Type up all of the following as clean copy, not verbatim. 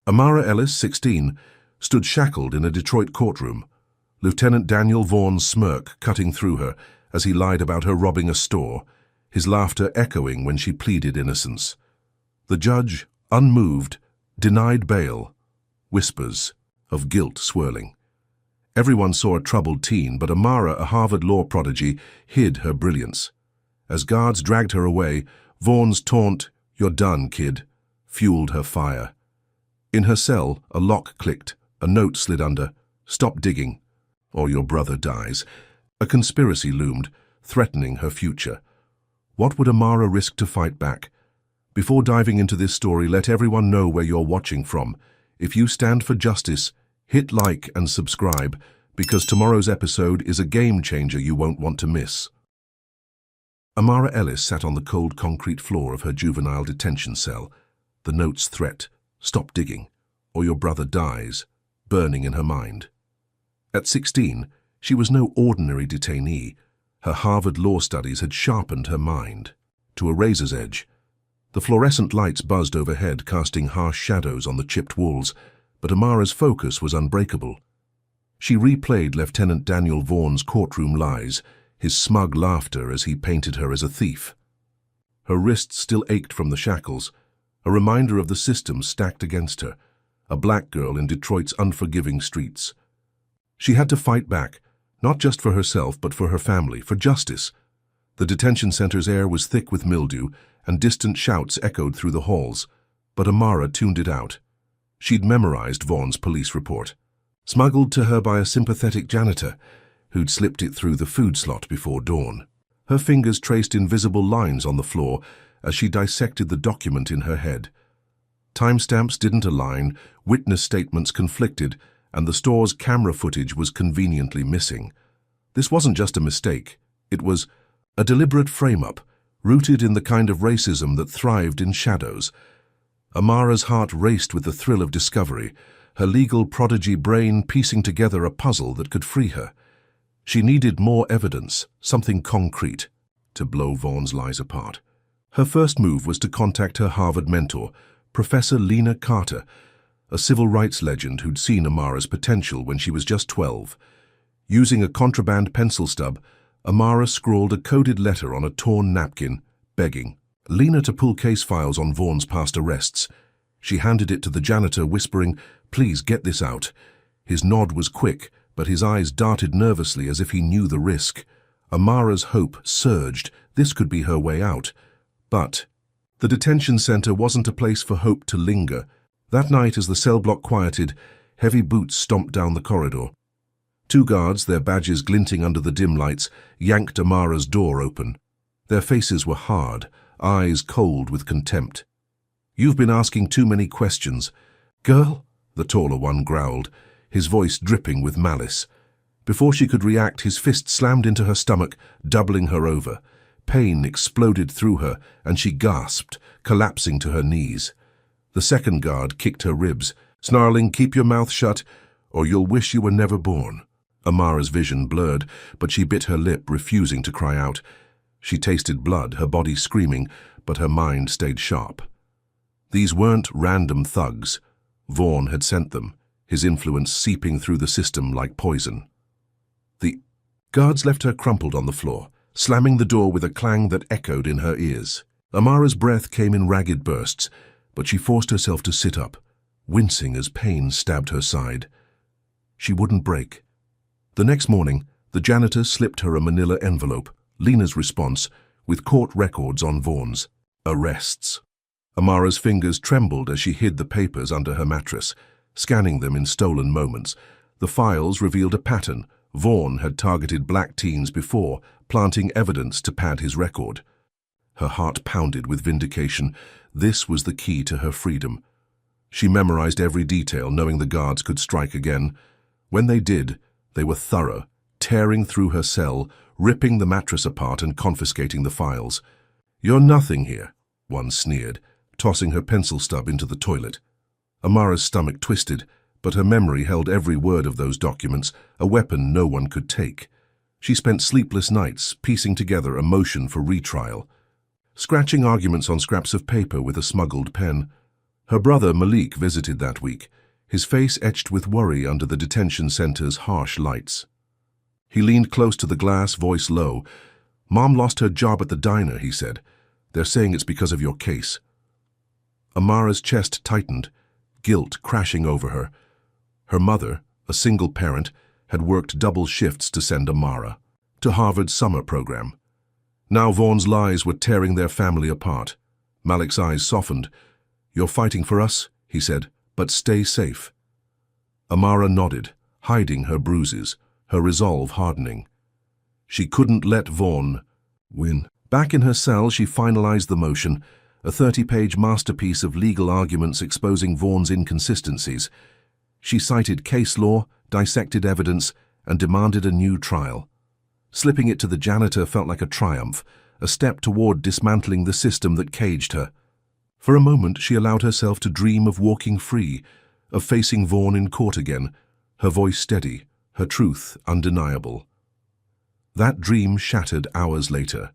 Amara Ellis, 16, stood shackled in a Detroit courtroom, Lieutenant Daniel Vaughan's smirk cutting through her as he lied about her robbing a store, his laughter echoing when she pleaded innocence. The judge, unmoved, denied bail, whispers of guilt swirling. Everyone saw a troubled teen, but Amara, a Harvard law prodigy, hid her brilliance. As guards dragged her away, Vaughan's taunt, "You're done, kid," fueled her fire. In her cell, a lock clicked, a note slid under, "Stop digging, or your brother dies." A conspiracy loomed, threatening her future. What would Amara risk to fight back? Before diving into this story, let everyone know where you're watching from. If you stand for justice, hit like and subscribe, because tomorrow's episode is a game changer you won't want to miss. Amara Ellis sat on the cold concrete floor of her juvenile detention cell, the note's threat, "Stop digging, or your brother dies," burning in her mind. At 16, she was no ordinary detainee. Her Harvard law studies had sharpened her mind to a razor's edge. The fluorescent lights buzzed overhead, casting harsh shadows on the chipped walls, but Amara's focus was unbreakable. She replayed Lieutenant Daniel Vaughan's courtroom lies, his smug laughter as he painted her as a thief. Her wrists still ached from the shackles, a reminder of the system stacked against her, a black girl in Detroit's unforgiving streets. She had to fight back, not just for herself but for her family, for justice. The detention center's air was thick with mildew, and distant shouts echoed through the halls, but Amara tuned it out. She'd memorized Vaughan's police report, smuggled to her by a sympathetic janitor who'd slipped it through the food slot before dawn. Her fingers traced invisible lines on the floor as she dissected the document in her head. Timestamps didn't align, witness statements conflicted, and the store's camera footage was conveniently missing. This wasn't just a mistake. It was a deliberate frame-up, rooted in the kind of racism that thrived in shadows. Amara's heart raced with the thrill of discovery, her legal prodigy brain piecing together a puzzle that could free her. She needed more evidence, something concrete, to blow Vaughan's lies apart. Her first move was to contact her Harvard mentor, Professor Lena Carter, a civil rights legend who'd seen Amara's potential when she was just 12. Using a contraband pencil stub, Amara scrawled a coded letter on a torn napkin, begging Lena to pull case files on Vaughan's past arrests. She handed it to the janitor, whispering, "Please get this out." His nod was quick, but his eyes darted nervously as if he knew the risk. Amara's hope surged. This could be her way out. But the detention center wasn't a place for hope to linger. That night, as the cell block quieted, heavy boots stomped down the corridor. Two guards, their badges glinting under the dim lights, yanked Amara's door open. Their faces were hard, eyes cold with contempt. "You've been asking too many questions." "Girl," the taller one growled, his voice dripping with malice. Before she could react, his fist slammed into her stomach, doubling her over. Pain exploded through her, and she gasped, collapsing to her knees. The second guard kicked her ribs, snarling, "Keep your mouth shut, or you'll wish you were never born." Amara's vision blurred, but she bit her lip, refusing to cry out. She tasted blood, her body screaming, but her mind stayed sharp. These weren't random thugs. Vaughan had sent them, his influence seeping through the system like poison. The guards left her crumpled on the floor, slamming the door with a clang that echoed in her ears. Amara's breath came in ragged bursts, but she forced herself to sit up, wincing as pain stabbed her side. She wouldn't break. The next morning, the janitor slipped her a manila envelope, Lena's response, with court records on Vaughan's arrests. Amara's fingers trembled as she hid the papers under her mattress, scanning them in stolen moments. The files revealed a pattern. Vaughan had targeted black teens before, planting evidence to pad his record. Her heart pounded with vindication. This was the key to her freedom. She memorized every detail, knowing the guards could strike again. When they did, they were thorough, tearing through her cell, ripping the mattress apart and confiscating the files. "You're nothing here," one sneered, tossing her pencil stub into the toilet. Amara's stomach twisted, but her memory held every word of those documents, a weapon no one could take. She spent sleepless nights piecing together a motion for retrial, scratching arguments on scraps of paper with a smuggled pen. Her brother Malik visited that week, his face etched with worry under the detention center's harsh lights. He leaned close to the glass, voice low. "Mom lost her job at the diner," he said. "They're saying it's because of your case." Amara's chest tightened, guilt crashing over her. Her mother, a single parent, had worked double shifts to send Amara to Harvard's summer program. Now Vaughn's lies were tearing their family apart. Malik's eyes softened. "You're fighting for us," he said, "but stay safe." Amara nodded, hiding her bruises, her resolve hardening. She couldn't let Vaughn win. Back in her cell, she finalized the motion, a 30-page masterpiece of legal arguments exposing Vaughn's inconsistencies. She cited case law, dissected evidence, and demanded a new trial. Slipping it to the janitor felt like a triumph, a step toward dismantling the system that caged her. For a moment, she allowed herself to dream of walking free, of facing Vaughn in court again, her voice steady, her truth undeniable. That dream shattered hours later.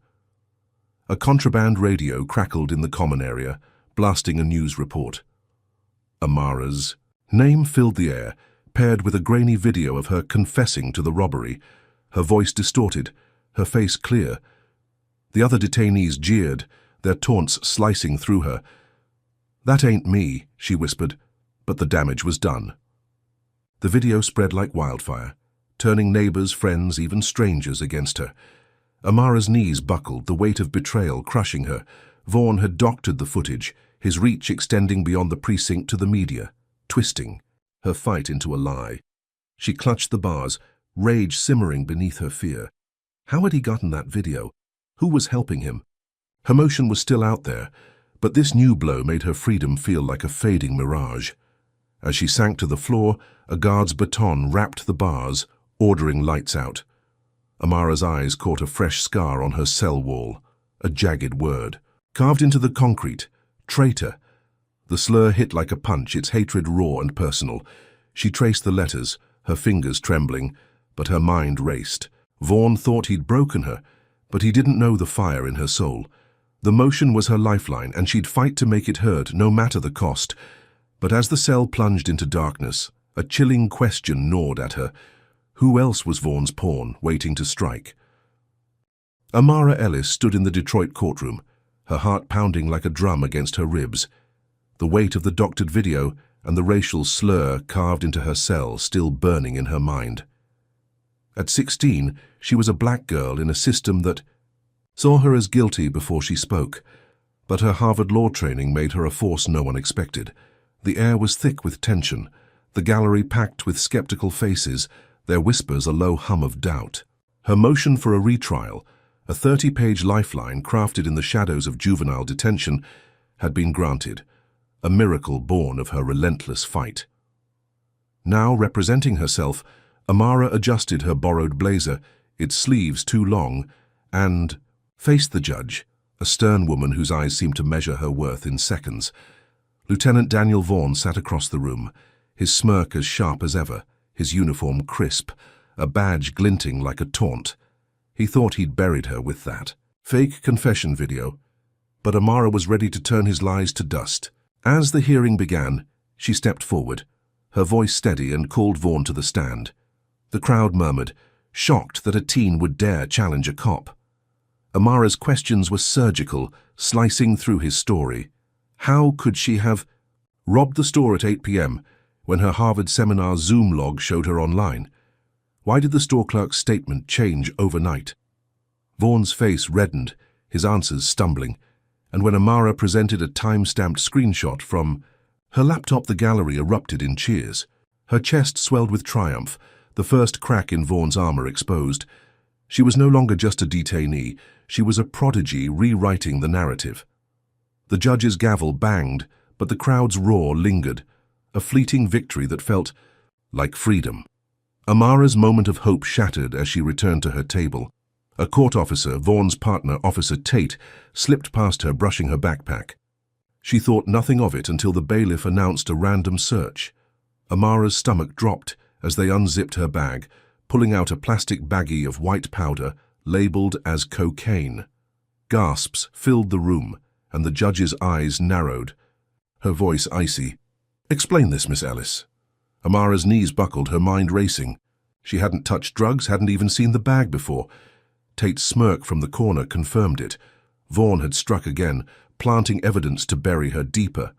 A contraband radio crackled in the common area, blasting a news report. Amara's name filled the air, paired with a grainy video of her confessing to the robbery, her voice distorted, her face clear. The other detainees jeered, their taunts slicing through her. "That ain't me," she whispered, but the damage was done. The video spread like wildfire, turning neighbors, friends, even strangers against her. Amara's knees buckled, the weight of betrayal crushing her. Vaughn had doctored the footage, his reach extending beyond the precinct to the media, twisting her fight into a lie. She clutched the bars, rage simmering beneath her fear. How had he gotten that video? Who was helping him? Her motion was still out there, but this new blow made her freedom feel like a fading mirage. As she sank to the floor, a guard's baton rapped the bars, ordering lights out. Amara's eyes caught a fresh scar on her cell wall, a jagged word. Carved into the concrete, traitor. The slur hit like a punch, its hatred raw and personal. She traced the letters, her fingers trembling, but her mind raced. Vaughn thought he'd broken her, but he didn't know the fire in her soul. The motion was her lifeline, and she'd fight to make it heard, no matter the cost. But as the cell plunged into darkness, a chilling question gnawed at her. Who else was Vaughn's pawn, waiting to strike? Amara Ellis stood in the Detroit courtroom, her heart pounding like a drum against her ribs. The weight of the doctored video and the racial slur carved into her cell still burning in her mind. At 16, she was a black girl in a system that saw her as guilty before she spoke, but her Harvard law training made her a force no one expected. The air was thick with tension, the gallery packed with skeptical faces, their whispers a low hum of doubt. Her motion for a retrial, a 30-page lifeline crafted in the shadows of juvenile detention, had been granted, a miracle born of her relentless fight. Now, representing herself, Amara adjusted her borrowed blazer, its sleeves too long, and faced the judge, a stern woman whose eyes seemed to measure her worth in seconds. Lieutenant Daniel Vaughn sat across the room, his smirk as sharp as ever, his uniform crisp, a badge glinting like a taunt. He thought he'd buried her with that fake confession video, but Amara was ready to turn his lies to dust. As the hearing began, she stepped forward, her voice steady, and called Vaughn to the stand. The crowd murmured, shocked that a teen would dare challenge a cop. Amara's questions were surgical, slicing through his story. How could she have robbed the store at 8 p.m. when her Harvard seminar Zoom log showed her online? Why did the store clerk's statement change overnight? Vaughn's face reddened, his answers stumbling, and when Amara presented a time-stamped screenshot from her laptop, the gallery erupted in cheers. Her chest swelled with triumph, the first crack in Vaughn's armor exposed. She was no longer just a detainee, she was a prodigy rewriting the narrative. The judge's gavel banged, but the crowd's roar lingered, a fleeting victory that felt like freedom. Amara's moment of hope shattered as she returned to her table. A court officer, Vaughn's partner, Officer Tate, slipped past her, brushing her backpack. She thought nothing of it until the bailiff announced a random search. Amara's stomach dropped as they unzipped her bag, pulling out a plastic baggie of white powder labeled as cocaine. Gasps filled the room, and the judge's eyes narrowed. her voice icy. "Explain this, Miss Ellis." Amara's knees buckled, her mind racing. She hadn't touched drugs, hadn't even seen the bag before. Tate's smirk from the corner confirmed it. Vaughan had struck again, planting evidence to bury her deeper.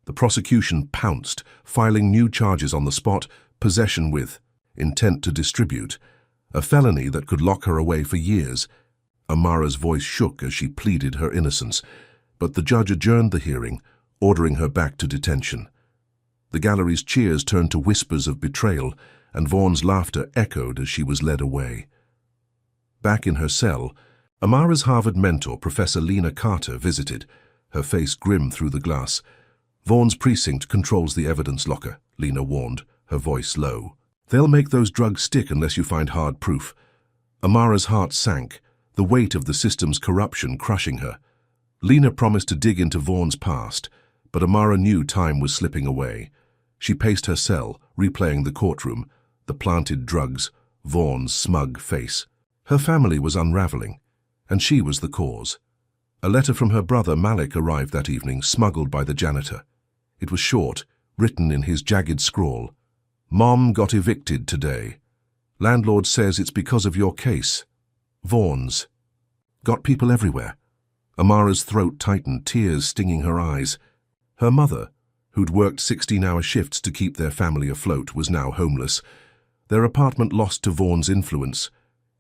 The prosecution pounced, filing new charges on the spot, possession with intent to distribute, a felony that could lock her away for years. Amara's voice shook as she pleaded her innocence, but the judge adjourned the hearing, ordering her back to detention. The gallery's cheers turned to whispers of betrayal, and Vaughan's laughter echoed as she was led away. Back in her cell, Amara's Harvard mentor, Professor Lena Carter, visited, her face grim through the glass. "Vaughan's precinct controls the evidence locker," Lena warned, her voice low. "They'll make those drugs stick unless you find hard proof." Amara's heart sank, the weight of the system's corruption crushing her. Lena promised to dig into Vaughan's past, but Amara knew time was slipping away. She paced her cell, replaying the courtroom, the planted drugs, Vaughan's smug face. Her family was unraveling, and she was the cause. A letter from her brother Malik arrived that evening, smuggled by the janitor. It was short, written in his jagged scrawl. "Mom got evicted today. Landlord says it's because of your case. Vaughan's." Got people everywhere. Amara's throat tightened, tears stinging her eyes. Her mother, who'd worked 16-hour shifts to keep their family afloat, was now homeless. Their apartment lost to Vaughan's influence.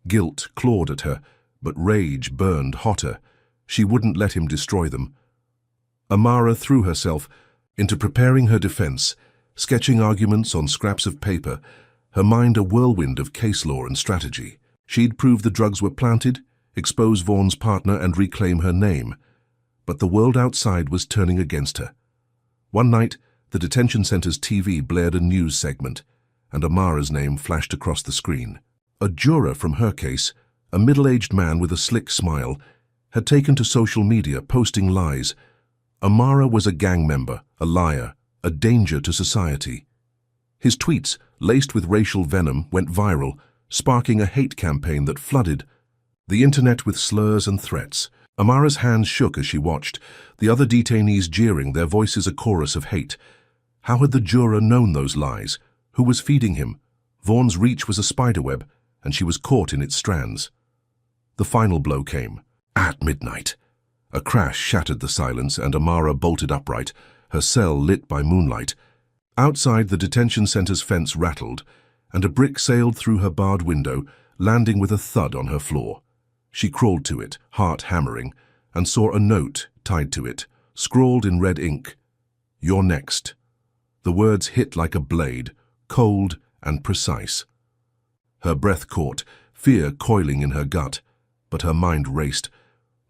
Guilt clawed at her, but rage burned hotter. She wouldn't let him destroy them. Amara threw herself into preparing her defense, sketching arguments on scraps of paper, her mind a whirlwind of case law and strategy. She'd prove the drugs were planted, expose Vaughan's partner, and reclaim her name. But the world outside was turning against her. One night, the detention center's TV blared a news segment, and Amara's name flashed across the screen. A juror from her case, a middle-aged man with a slick smile, had taken to social media, posting lies. Amara was a gang member, a liar, a danger to society. His tweets, laced with racial venom, went viral, sparking a hate campaign that flooded the internet with slurs and threats. Amara's hands shook as she watched, the other detainees jeering, their voices a chorus of hate. How had the juror known those lies? Who was feeding him? Vaughan's reach was a spiderweb, and she was caught in its strands. The final blow came. At midnight. A crash shattered the silence, and Amara bolted upright, her cell lit by moonlight. Outside, the detention center's fence rattled, and a brick sailed through her barred window, landing with a thud on her floor. She crawled to it, heart hammering, and saw a note tied to it, scrawled in red ink. "You're next." The words hit like a blade, cold and precise. Her breath caught, fear coiling in her gut, but her mind raced.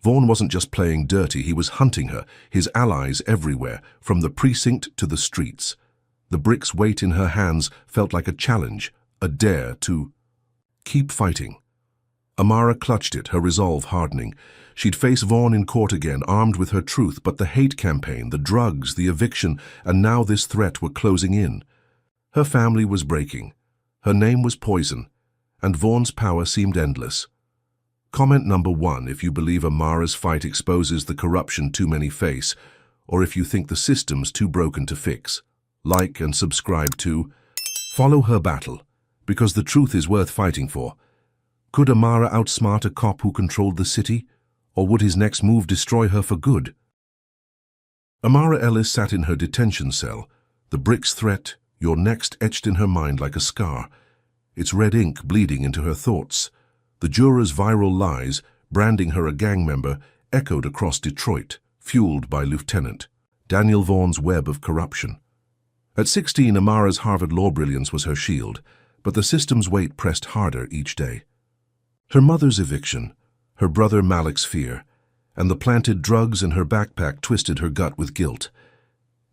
Vaughan wasn't just playing dirty, he was hunting her, his allies everywhere, from the precinct to the streets. The brick's weight in her hands felt like a challenge, a dare to keep fighting. Amara clutched it, her resolve hardening. She'd face Vaughan in court again, armed with her truth, but the hate campaign, the drugs, the eviction, and now this threat were closing in. Her family was breaking. Her name was poison, and Vaughan's power seemed endless. Comment number 1 if you believe Amara's fight exposes the corruption too many face, or if you think the system's too broken to fix. Like and subscribe to Follow Her Battle, because the truth is worth fighting for. Could Amara outsmart a cop who controlled the city, or would his next move destroy her for good? Amara Ellis sat in her detention cell, the brick's threat, "You're next," etched in her mind like a scar, its red ink bleeding into her thoughts. The juror's viral lies, branding her a gang member, echoed across Detroit, fueled by Lieutenant Daniel Vaughan's web of corruption. At 16, Amara's Harvard law brilliance was her shield, but the system's weight pressed harder each day. Her mother's eviction, her brother Malik's fear, and the planted drugs in her backpack twisted her gut with guilt.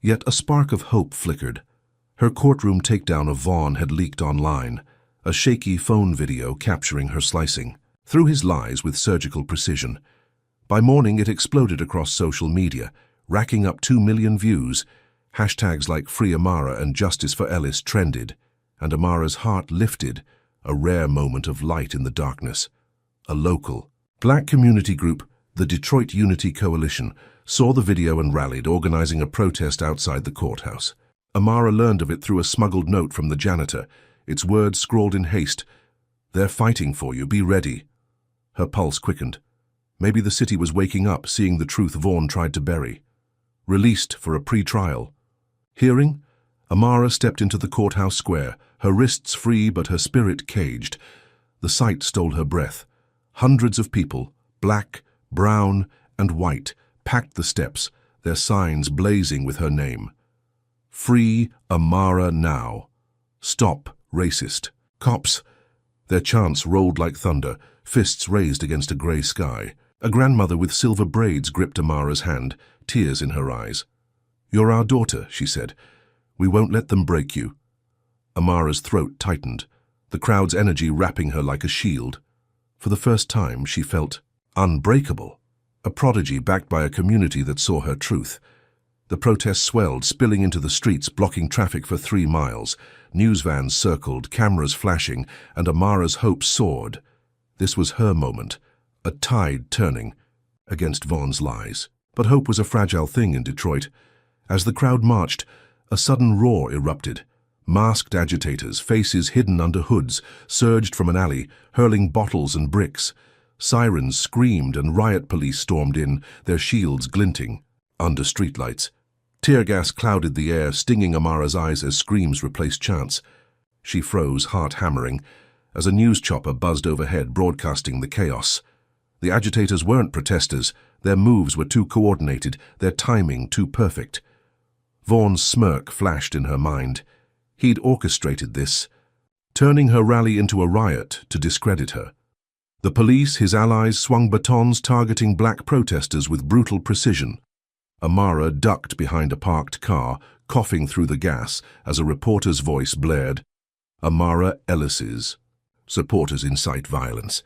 Yet a spark of hope flickered. Her courtroom takedown of Vaughan had leaked online, a shaky phone video capturing her slicing through his lies with surgical precision. By morning, it exploded across social media, racking up 2 million views. Hashtags like Free Amara and Justice for Ellis trended, and Amara's heart lifted, a rare moment of light in the darkness. A local Black community group, the Detroit Unity Coalition, saw the video and rallied, organizing a protest outside the courthouse. Amara learned of it through a smuggled note from the janitor, its words scrawled in haste. "They're fighting for you, be ready." Her pulse quickened. Maybe the city was waking up, seeing the truth Vaughn tried to bury. Released for a pre-trial. Hearing, Amara stepped into the courthouse square, her wrists free but her spirit caged. The sight stole her breath. Hundreds of people, black, brown, and white, packed the steps, their signs blazing with her name. "Free Amara now. Stop racist. Cops." Their chants rolled like thunder, fists raised against a grey sky. A grandmother with silver braids gripped Amara's hand, tears in her eyes. "You're our daughter," she said. "We won't let them break you." Amara's throat tightened, the crowd's energy wrapping her like a shield. For the first time, she felt unbreakable, a prodigy backed by a community that saw her truth. The protests swelled, spilling into the streets, blocking traffic for 3 miles. News vans circled, cameras flashing, and Amara's hope soared. This was her moment, a tide turning against Vaughn's lies. But hope was a fragile thing in Detroit. As the crowd marched, a sudden roar erupted. Masked agitators, faces hidden under hoods, surged from an alley, hurling bottles and bricks. Sirens screamed and riot police stormed in, their shields glinting under streetlights. Tear gas clouded the air, stinging Amara's eyes as screams replaced chants. She froze, heart hammering, as a news chopper buzzed overhead, broadcasting the chaos. The agitators weren't protesters. Their moves were too coordinated, their timing too perfect. Vaughn's smirk flashed in her mind. He'd orchestrated this, turning her rally into a riot to discredit her. The police, his allies, swung batons targeting black protesters with brutal precision. Amara ducked behind a parked car, coughing through the gas as a reporter's voice blared. "Amara Ellis's supporters incite violence."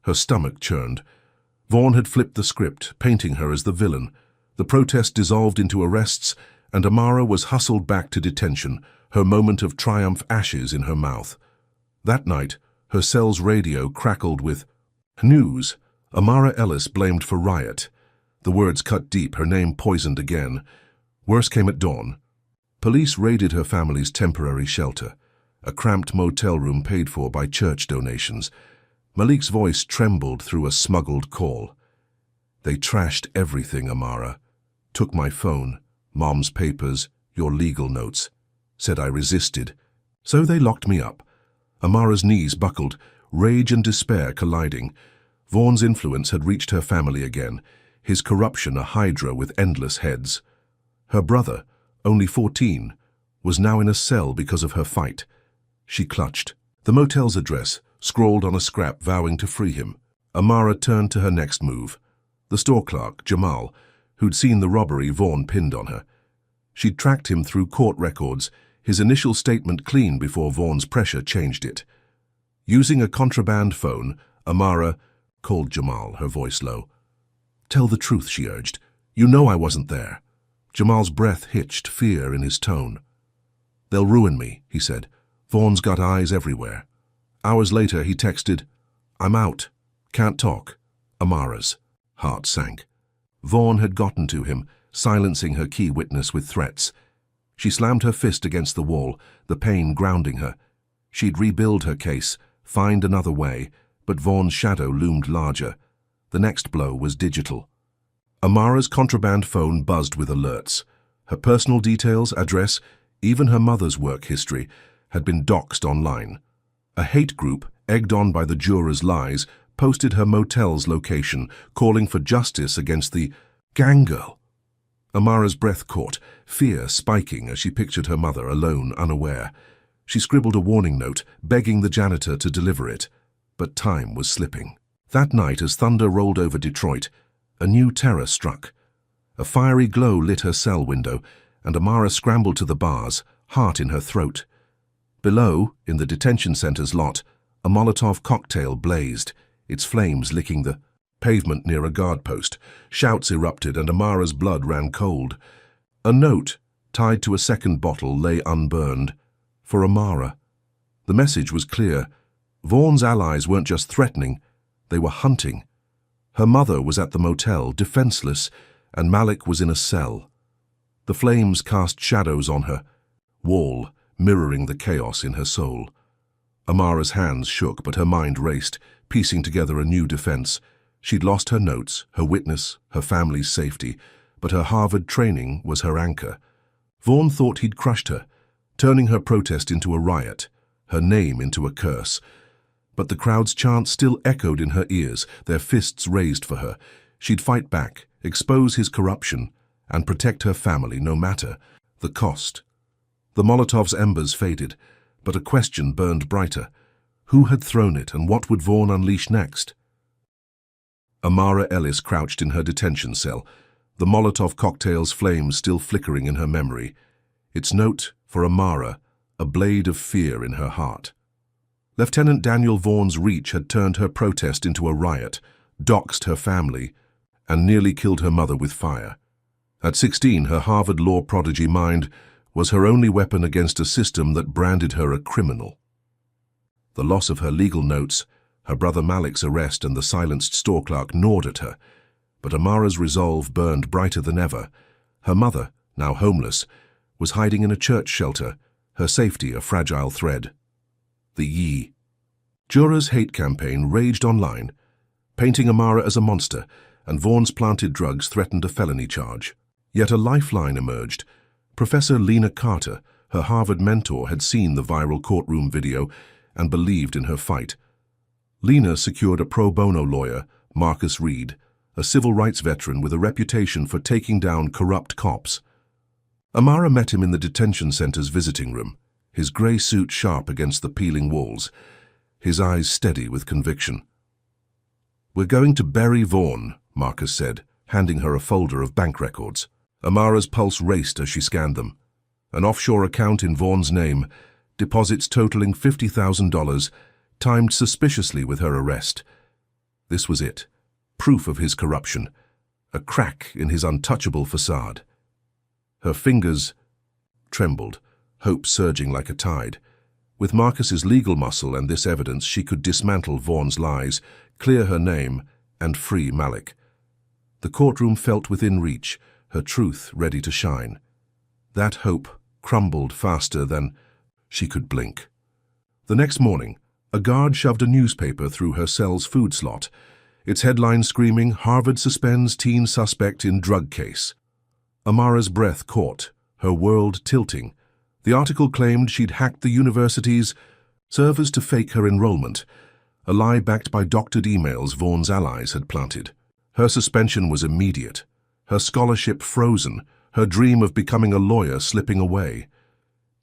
Her stomach churned. Vaughn had flipped the script, painting her as the villain. The protest dissolved into arrests, and Amara was hustled back to detention, her moment of triumph ashes in her mouth. That night, her cell's radio crackled with news. Amara Ellis blamed for riot. The words cut deep, her name poisoned again. Worse came at dawn. Police raided her family's temporary shelter, a cramped motel room paid for by church donations. Malik's voice trembled through a smuggled call. "They trashed everything, Amara. Took my phone, Mom's papers, your legal notes. Said I resisted. So they locked me up." Amara's knees buckled, rage and despair colliding. Vaughn's influence had reached her family again, his corruption a hydra with endless heads. Her brother, only 14, was now in a cell because of her fight. She clutched. The motel's address, scrawled on a scrap vowing to free him. Amara turned to her next move. The store clerk, Jamal, who'd seen the robbery Vaughn pinned on her. She'd tracked him through court records, his initial statement clean before Vaughn's pressure changed it. Using a contraband phone, Amara called Jamal, her voice low. "Tell the truth," she urged. "You know I wasn't there." Jamal's breath hitched, fear in his tone. "They'll ruin me," he said. "Vaughn's got eyes everywhere." Hours later, he texted, "I'm out. Can't talk." Amara's heart sank. Vaughn had gotten to him, silencing her key witness with threats. She slammed her fist against the wall, the pain grounding her. She'd rebuild her case, find another way, but Vaughn's shadow loomed larger. The next blow was digital. Amara's contraband phone buzzed with alerts. Her personal details, address, even her mother's work history, had been doxed online. A hate group, egged on by the juror's lies, posted her motel's location, calling for justice against the gang girl. Amara's breath caught, fear spiking as she pictured her mother alone, unaware. She scribbled a warning note, begging the janitor to deliver it. But time was slipping. That night, as thunder rolled over Detroit, a new terror struck. A fiery glow lit her cell window, and Amara scrambled to the bars, heart in her throat. Below, in the detention center's lot, a Molotov cocktail blazed, its flames licking the pavement near a guard post. Shouts erupted, and Amara's blood ran cold. A note, tied to a second bottle, lay unburned. For Amara. The message was clear. Vaughn's allies weren't just threatening, they were hunting. Her mother was at the motel, defenseless, and Malik was in a cell. The flames cast shadows on her wall, mirroring the chaos in her soul. Amara's hands shook, but her mind raced, piecing together a new defense. She'd lost her notes, her witness, her family's safety, but her Harvard training was her anchor. Vaughn thought he'd crushed her, turning her protest into a riot, her name into a curse. But the crowd's chants still echoed in her ears, their fists raised for her. She'd fight back, expose his corruption, and protect her family no matter the cost. The Molotov's embers faded, but a question burned brighter. Who had thrown it, and what would Vaughn unleash next? Amara Ellis crouched in her detention cell, the Molotov cocktail's flames still flickering in her memory. Its note, for Amara, a blade of fear in her heart. Lieutenant Daniel Vaughn's reach had turned her protest into a riot, doxed her family, and nearly killed her mother with fire. At 16, her Harvard law prodigy mind was her only weapon against a system that branded her a criminal. The loss of her legal notes, her brother Malik's arrest, and the silenced store clerk gnawed at her, but Amara's resolve burned brighter than ever. Her mother, now homeless, was hiding in a church shelter, her safety a fragile thread. The Yi. Jura's hate campaign raged online, painting Amara as a monster, and Vaughn's planted drugs threatened a felony charge. Yet a lifeline emerged. Professor Lena Carter, her Harvard mentor, had seen the viral courtroom video and believed in her fight. Lena secured a pro bono lawyer, Marcus Reed, a civil rights veteran with a reputation for taking down corrupt cops. Amara met him in the detention center's visiting room, his gray suit sharp against the peeling walls, his eyes steady with conviction. "We're going to bury Vaughn," Marcus said, handing her a folder of bank records. Amara's pulse raced as she scanned them. An offshore account in Vaughn's name, deposits totaling $50,000, timed suspiciously with her arrest. This was it. Proof of his corruption. A crack in his untouchable facade. Her fingers trembled, hope surging like a tide. With Marcus's legal muscle and this evidence, she could dismantle Vaughn's lies, clear her name, and free Malik. The courtroom felt within reach, her truth ready to shine. That hope crumbled faster than she could blink. The next morning, a guard shoved a newspaper through her cell's food slot, its headline screaming, "Harvard suspends teen suspect in drug case." Amara's breath caught, her world tilting. The article claimed she'd hacked the university's servers to fake her enrollment, a lie backed by doctored emails Vaughn's allies had planted. Her suspension was immediate, her scholarship frozen, her dream of becoming a lawyer slipping away.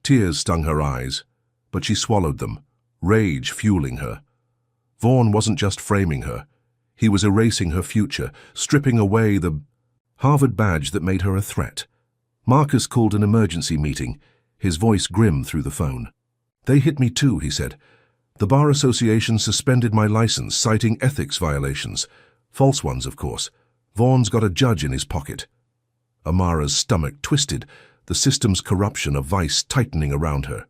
Tears stung her eyes, but she swallowed them, rage fueling her. Vaughn wasn't just framing her. He was erasing her future, stripping away the Harvard badge that made her a threat. Marcus called an emergency meeting, his voice grim through the phone. "They hit me too," he said. "The Bar Association suspended my license, citing ethics violations. False ones, of course. Vaughn's got a judge in his pocket." Amara's stomach twisted, the system's corruption a vice tightening around her.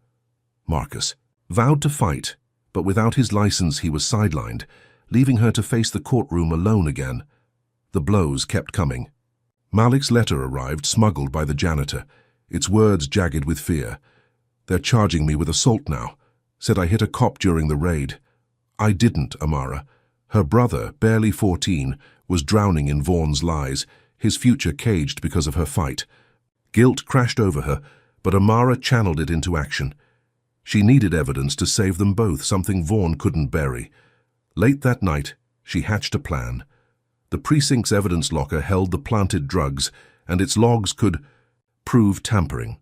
Marcus vowed to fight, but without his license he was sidelined, leaving her to face the courtroom alone again. The blows kept coming. Malik's letter arrived, smuggled by the janitor, its words jagged with fear. "They're charging me with assault now. Said I hit a cop during the raid." "I didn't, Amara." Her brother, barely 14, was drowning in Vaughn's lies, his future caged because of her fight. Guilt crashed over her, but Amara channeled it into action. She needed evidence to save them both, something Vaughn couldn't bury. Late that night, she hatched a plan. The precinct's evidence locker held the planted drugs, and its logs could prove tampering.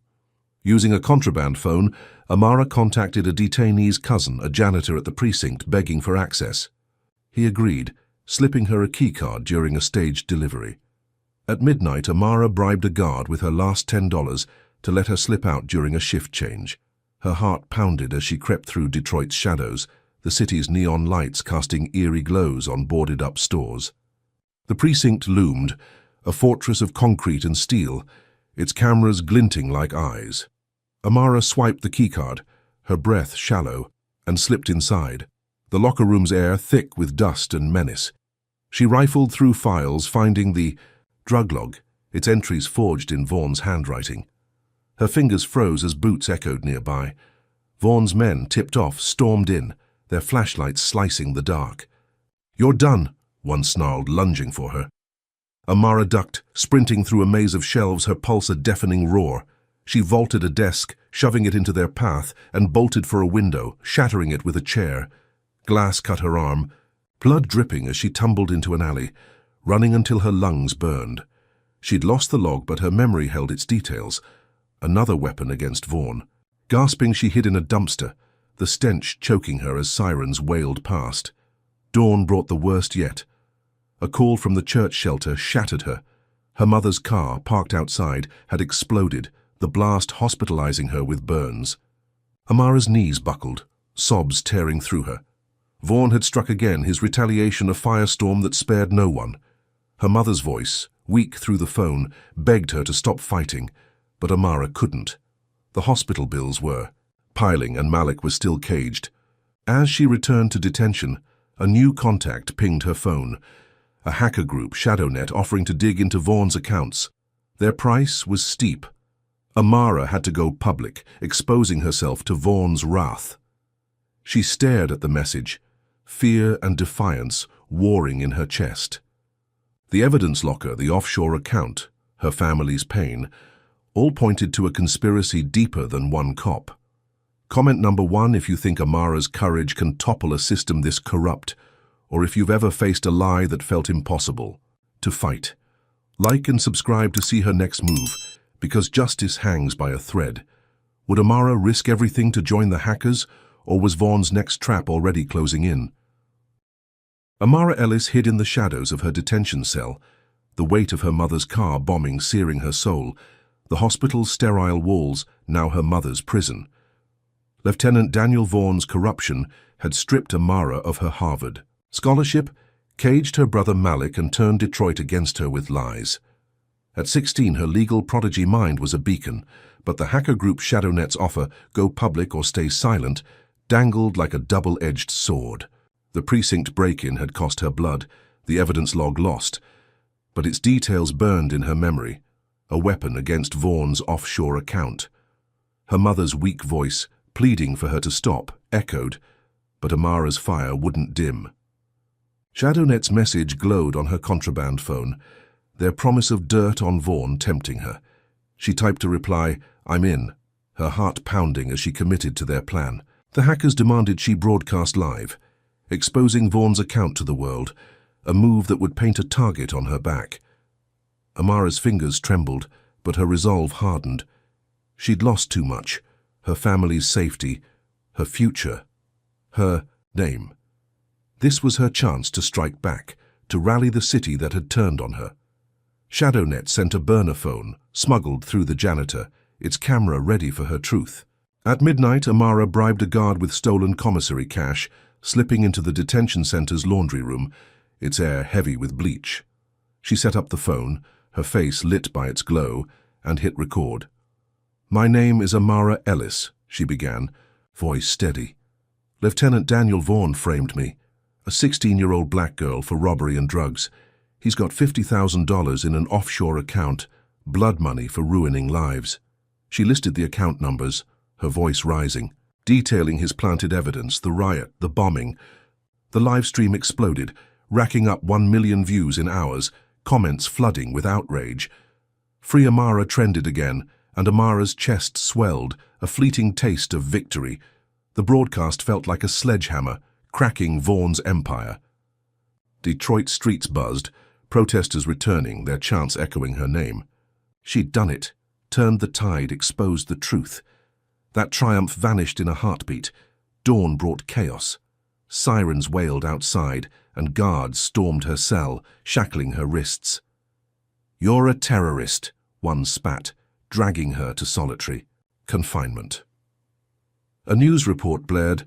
Using a contraband phone, Amara contacted a detainee's cousin, a janitor at the precinct, begging for access. He agreed, slipping her a keycard during a staged delivery. At midnight, Amara bribed a guard with her last $10 to let her slip out during a shift change. Her heart pounded as she crept through Detroit's shadows, the city's neon lights casting eerie glows on boarded-up stores. The precinct loomed, a fortress of concrete and steel, its cameras glinting like eyes. Amara swiped the keycard, her breath shallow, and slipped inside, the locker room's air thick with dust and menace. She rifled through files, finding the drug log, its entries forged in Vaughan's handwriting. Her fingers froze as boots echoed nearby. Vaughan's men, tipped off, stormed in, their flashlights slicing the dark. "You're done," one snarled, lunging for her. Amara ducked, sprinting through a maze of shelves, her pulse a deafening roar. She vaulted a desk, shoving it into their path, and bolted for a window, shattering it with a chair. Glass cut her arm, blood dripping as she tumbled into an alley, running until her lungs burned. She'd lost the log, but her memory held its details. Another weapon against Vaughan. Gasping, she hid in a dumpster, the stench choking her as sirens wailed past. Dawn brought the worst yet. A call from the church shelter shattered her. Her mother's car, parked outside, had exploded, the blast hospitalizing her with burns. Amara's knees buckled, sobs tearing through her. Vaughan had struck again, his retaliation a firestorm that spared no one. Her mother's voice, weak through the phone, begged her to stop fighting, but Amara couldn't. The hospital bills were piling, and Malik was still caged. As she returned to detention, a new contact pinged her phone. A hacker group, ShadowNet, offering to dig into Vaughan's accounts. Their price was steep. Amara had to go public, exposing herself to Vaughan's wrath. She stared at the message, fear and defiance warring in her chest. The evidence locker, the offshore account, her family's pain, all pointed to a conspiracy deeper than one cop. Comment number 1 if you think Amara's courage can topple a system this corrupt, or if you've ever faced a lie that felt impossible. To fight. Like and subscribe to see her next move, because justice hangs by a thread. Would Amara risk everything to join the hackers, or was Vaughan's next trap already closing in? Amara Ellis hid in the shadows of her detention cell, the weight of her mother's car bombing searing her soul, the hospital's sterile walls now her mother's prison. Lieutenant Daniel Vaughan's corruption had stripped Amara of her Harvard scholarship, caged her brother Malik, and turned Detroit against her with lies. At 16, her legal prodigy mind was a beacon, but the hacker group ShadowNet's offer, go public or stay silent, dangled like a double-edged sword. The precinct break-in had cost her blood, the evidence log lost, but its details burned in her memory, a weapon against Vaughan's offshore account. Her mother's weak voice, pleading for her to stop, echoed, but Amara's fire wouldn't dim. ShadowNet's message glowed on her contraband phone, their promise of dirt on Vaughan tempting her. She typed a reply, "I'm in," her heart pounding as she committed to their plan. The hackers demanded she broadcast live, exposing Vaughan's account to the world, a move that would paint a target on her back. Amara's fingers trembled, but her resolve hardened. She'd lost too much, her family's safety, her future, her name. This was her chance to strike back, to rally the city that had turned on her. ShadowNet sent a burner phone, smuggled through the janitor, its camera ready for her truth. At midnight, Amara bribed a guard with stolen commissary cash, slipping into the detention center's laundry room, its air heavy with bleach. She set up the phone, her face lit by its glow, and hit record. "My name is Amara Ellis," she began, voice steady. "Lieutenant Daniel Vaughan framed me, a 16-year-old black girl, for robbery and drugs. He's got $50,000 in an offshore account, blood money for ruining lives." She listed the account numbers, her voice rising, detailing his planted evidence, the riot, the bombing. The live stream exploded, racking up 1 million views in hours, comments flooding with outrage. Free Amara trended again, and Amara's chest swelled, a fleeting taste of victory. The broadcast felt like a sledgehammer, cracking Vaughan's empire. Detroit streets buzzed, protesters returning, their chants echoing her name. She'd done it, turned the tide, exposed the truth. That triumph vanished in a heartbeat. Dawn brought chaos. Sirens wailed outside, and guards stormed her cell, shackling her wrists. "You're a terrorist," one spat, dragging her to solitary confinement. A news report blared,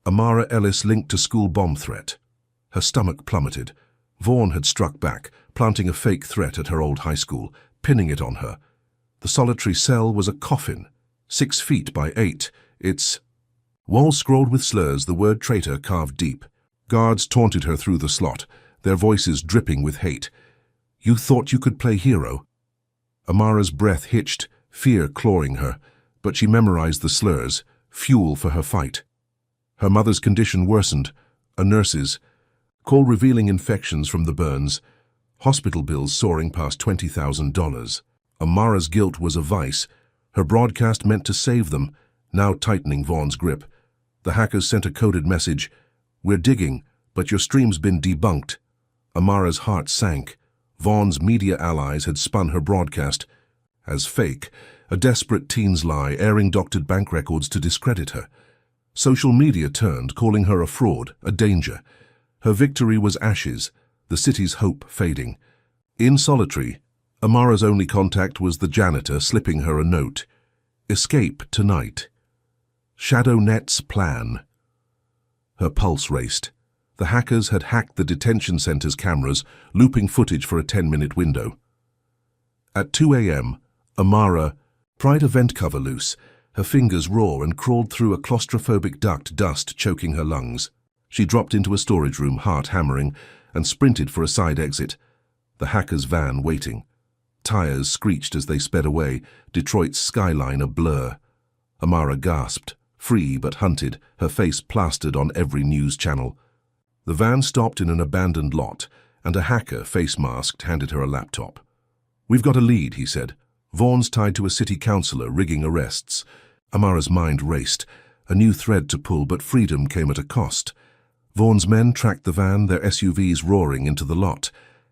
Amara Ellis linked to school bomb threat. Her stomach plummeted. Vaughan had struck back, planting a fake threat at her old high school, pinning it on her. The solitary cell was a coffin, 6 feet by 8. Its walls scrawled with slurs, the word traitor carved deep. Guards taunted her through the slot, their voices dripping with hate. "You thought you could play hero? Amara's breath hitched, fear clawing her, but she memorized the slurs, fuel for her fight. Her mother's condition worsened. A nurse's call revealing infections from the burns. Hospital bills soaring past $20,000. Amara's guilt was a vice. Her broadcast meant to save them, now tightening Vaughn's grip. The hackers sent a coded message. "We're digging, but your stream's been debunked." Amara's heart sank. Vaughn's media allies had spun her broadcast as fake, a desperate teen's lie, airing doctored bank records to discredit her. Social media turned, calling her a fraud, a danger. Her victory was ashes, the city's hope fading. In solitary, Amara's only contact was the janitor slipping her a note. "Escape tonight. Shadow Net's plan." Her pulse raced. The hackers had hacked the detention center's cameras, looping footage for a 10-minute window. At 2 a.m., Amara pried a vent cover loose, her fingers raw, and crawled through a claustrophobic duct, dust choking her lungs. She dropped into a storage room, heart hammering, and sprinted for a side exit. The hackers' van waiting. Tires screeched as they sped away, Detroit's skyline a blur. Amara gasped, free but hunted, her face plastered on every news channel. The van stopped in an abandoned lot, and a hacker, face-masked, handed her a laptop. "We've got a lead," he said. "Vaughn's tied to a city councillor, rigging arrests." Amara's mind raced. A new thread to pull, but freedom came at a cost. Vaughn's men tracked the van, their SUVs roaring into the lot.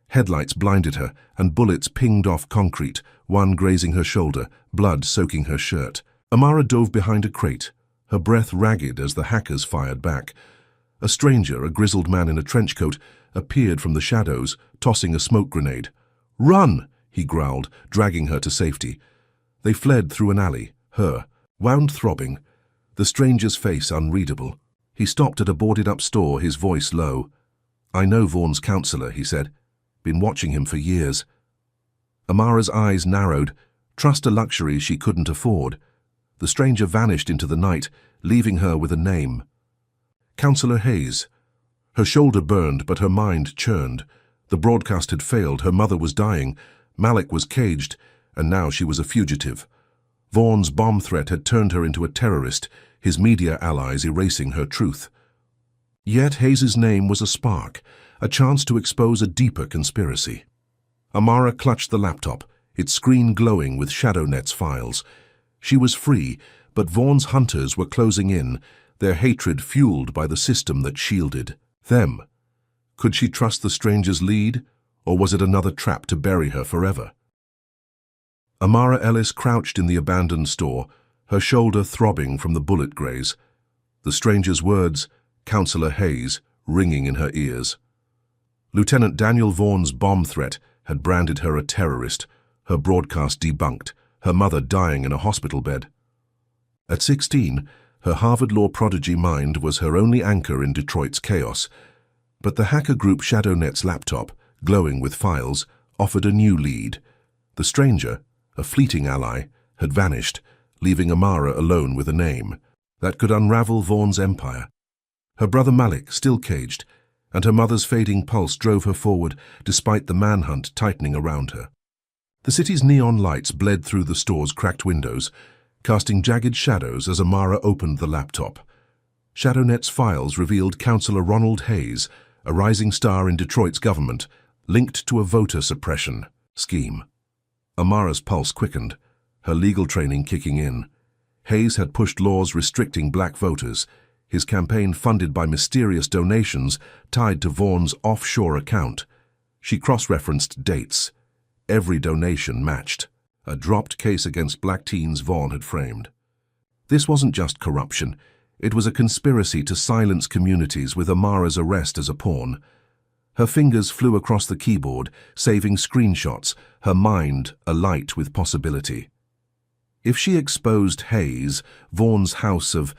Headlights blinded her, and bullets pinged off concrete, one grazing her shoulder, blood soaking her shirt. Amara dove behind a crate, her breath ragged as the hackers fired back. A stranger, a grizzled man in a trench coat, appeared from the shadows, tossing a smoke grenade. "Run!" he growled, dragging her to safety. They fled through an alley, her wound throbbing, the stranger's face unreadable. He stopped at a boarded-up store, his voice low. "I know Vaughn's counselor," he said. "Been watching him for years." Amara's eyes narrowed. Trust a luxury she couldn't afford. The stranger vanished into the night, leaving her with a name. Councillor Hayes. Her shoulder burned, but her mind churned. The broadcast had failed, her mother was dying, Malik was caged, and now she was a fugitive. Vaughn's bomb threat had turned her into a terrorist, his media allies erasing her truth. Yet Hayes's name was a spark, a chance to expose a deeper conspiracy. Amara clutched the laptop, its screen glowing with ShadowNet's files. She was free, but Vaughn's hunters were closing in, their hatred fueled by the system that shielded them. Could she trust the stranger's lead, or was it another trap to bury her forever? Amara Ellis crouched in the abandoned store, her shoulder throbbing from the bullet graze. The stranger's words, Councillor Hayes, ringing in her ears. Lieutenant Daniel Vaughn's bomb threat had branded her a terrorist, her broadcast debunked, her mother dying in a hospital bed. At 16, her Harvard Law prodigy mind was her only anchor in Detroit's chaos. But the hacker group ShadowNet's laptop, glowing with files, offered a new lead. The stranger, a fleeting ally, had vanished, leaving Amara alone with a name that could unravel Vaughn's empire. Her brother Malik, still caged, and her mother's fading pulse drove her forward despite the manhunt tightening around her. The city's neon lights bled through the store's cracked windows, casting jagged shadows as Amara opened the laptop. ShadowNet's files revealed Councillor Ronald Hayes, a rising star in Detroit's government, linked to a voter suppression scheme. Amara's pulse quickened, her legal training kicking in. Hayes had pushed laws restricting black voters, his campaign funded by mysterious donations tied to Vaughn's offshore account. She cross-referenced dates. Every donation matched, a dropped case against black teens Vaughn had framed. This wasn't just corruption. It was a conspiracy to silence communities, with Amara's arrest as a pawn. Her fingers flew across the keyboard, saving screenshots, her mind alight with possibility. If she exposed Hayes, Vaughn's house of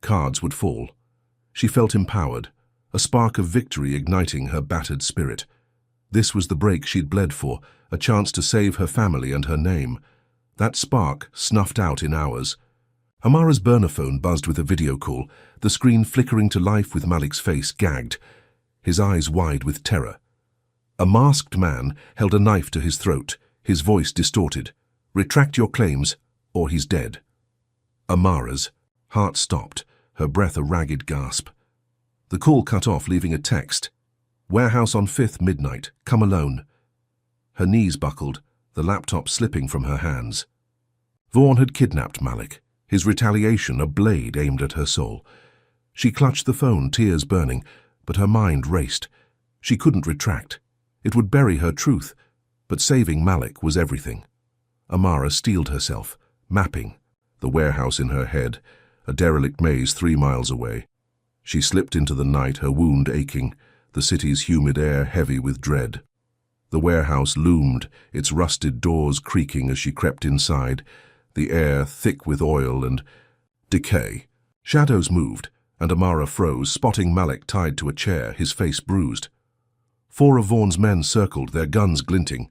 cards would fall. She felt empowered, a spark of victory igniting her battered spirit. This was the break she'd bled for, a chance to save her family and her name. That spark snuffed out in hours. Amara's burner phone buzzed with a video call, the screen flickering to life with Malik's face gagged, his eyes wide with terror. A masked man held a knife to his throat, his voice distorted. "Retract your claims, or he's dead." Amara's heart stopped, her breath a ragged gasp. The call cut off, leaving a text. "Warehouse on 5th midnight. Come alone." Her knees buckled, the laptop slipping from her hands. Vaughn had kidnapped Malik, his retaliation a blade aimed at her soul. She clutched the phone, tears burning, but her mind raced. She couldn't retract. It would bury her truth, but saving Malik was everything. Amara steeled herself, mapping the warehouse in her head, a derelict maze 3 miles away. She slipped into the night, her wound aching, the city's humid air heavy with dread. The warehouse loomed, its rusted doors creaking as she crept inside, the air thick with oil and decay. Shadows moved, and Amara froze, spotting Malik tied to a chair, his face bruised. 4 of Vaughn's men circled, their guns glinting.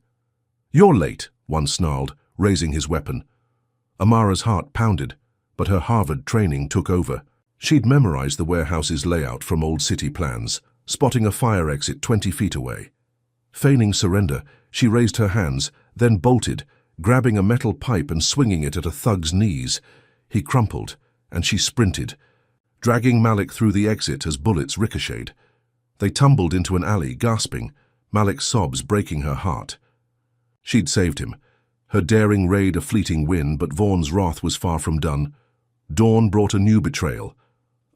"You're late," one snarled, raising his weapon. Amara's heart pounded, but her Harvard training took over. She'd memorized the warehouse's layout from old city plans, spotting a fire exit 20 feet away. Feigning surrender, she raised her hands, then bolted, grabbing a metal pipe and swinging it at a thug's knees. He crumpled, and she sprinted, dragging Malik through the exit as bullets ricocheted. They tumbled into an alley, gasping, Malik's sobs breaking her heart. She'd saved him, her daring raid a fleeting win, but Vaughn's wrath was far from done. Dawn brought a new betrayal.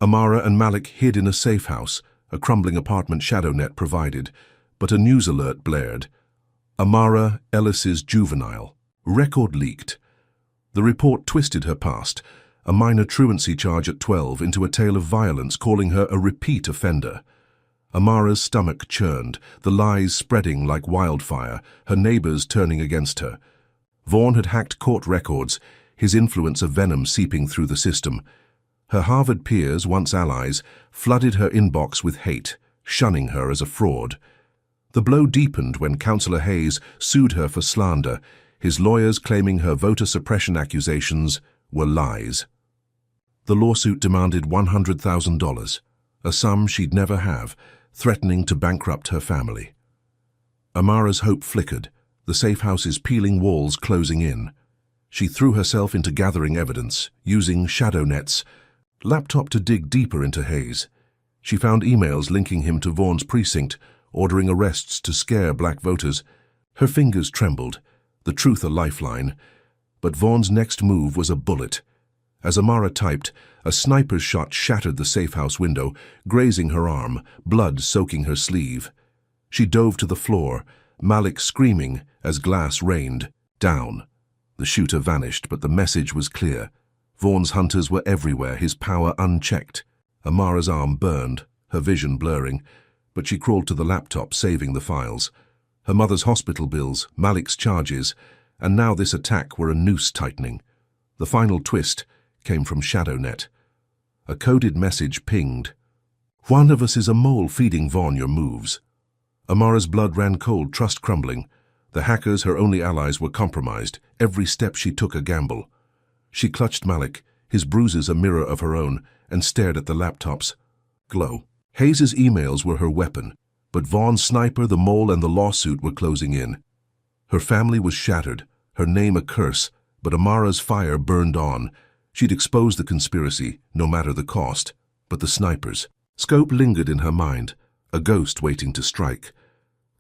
Amara and Malik hid in a safe house, a crumbling apartment ShadowNet provided, but a news alert blared. Amara Ellis's juvenile. Record leaked. The report twisted her past, a minor truancy charge at 12, into a tale of violence, calling her a repeat offender. Amara's stomach churned, the lies spreading like wildfire, her neighbors turning against her. Vaughn had hacked court records, his influence a venom seeping through the system. Her Harvard peers, once allies, flooded her inbox with hate, shunning her as a fraud. The blow deepened when Councillor Hayes sued her for slander, his lawyers claiming her voter suppression accusations were lies. The lawsuit demanded $100,000, a sum she'd never have, threatening to bankrupt her family. Amara's hope flickered, the safe house's peeling walls closing in. She threw herself into gathering evidence, using ShadowNet's laptop to dig deeper into Hayes. She found emails linking him to Vaughn's precinct, ordering arrests to scare black voters. Her fingers trembled, the truth a lifeline. But Vaughn's next move was a bullet. As Amara typed, a sniper's shot shattered the safe house window, grazing her arm, blood soaking her sleeve. She dove to the floor, Malik screaming as glass rained down. The shooter vanished, but the message was clear. Vaughn's hunters were everywhere, his power unchecked. Amara's arm burned, her vision blurring, but she crawled to the laptop, saving the files. Her mother's hospital bills, Malik's charges, and now this attack were a noose tightening. The final twist came from ShadowNet. A coded message pinged. "One of us is a mole feeding Vaughn your moves." Amara's blood ran cold, trust crumbling. The hackers, her only allies, were compromised, every step she took a gamble. She clutched Malik, his bruises a mirror of her own, and stared at the laptop's glow. Hayes's emails were her weapon, but Vaughn's sniper, the mole, and the lawsuit were closing in. Her family was shattered, her name a curse, but Amara's fire burned on. She'd expose the conspiracy, no matter the cost. But the snipers. Scope lingered in her mind, a ghost waiting to strike.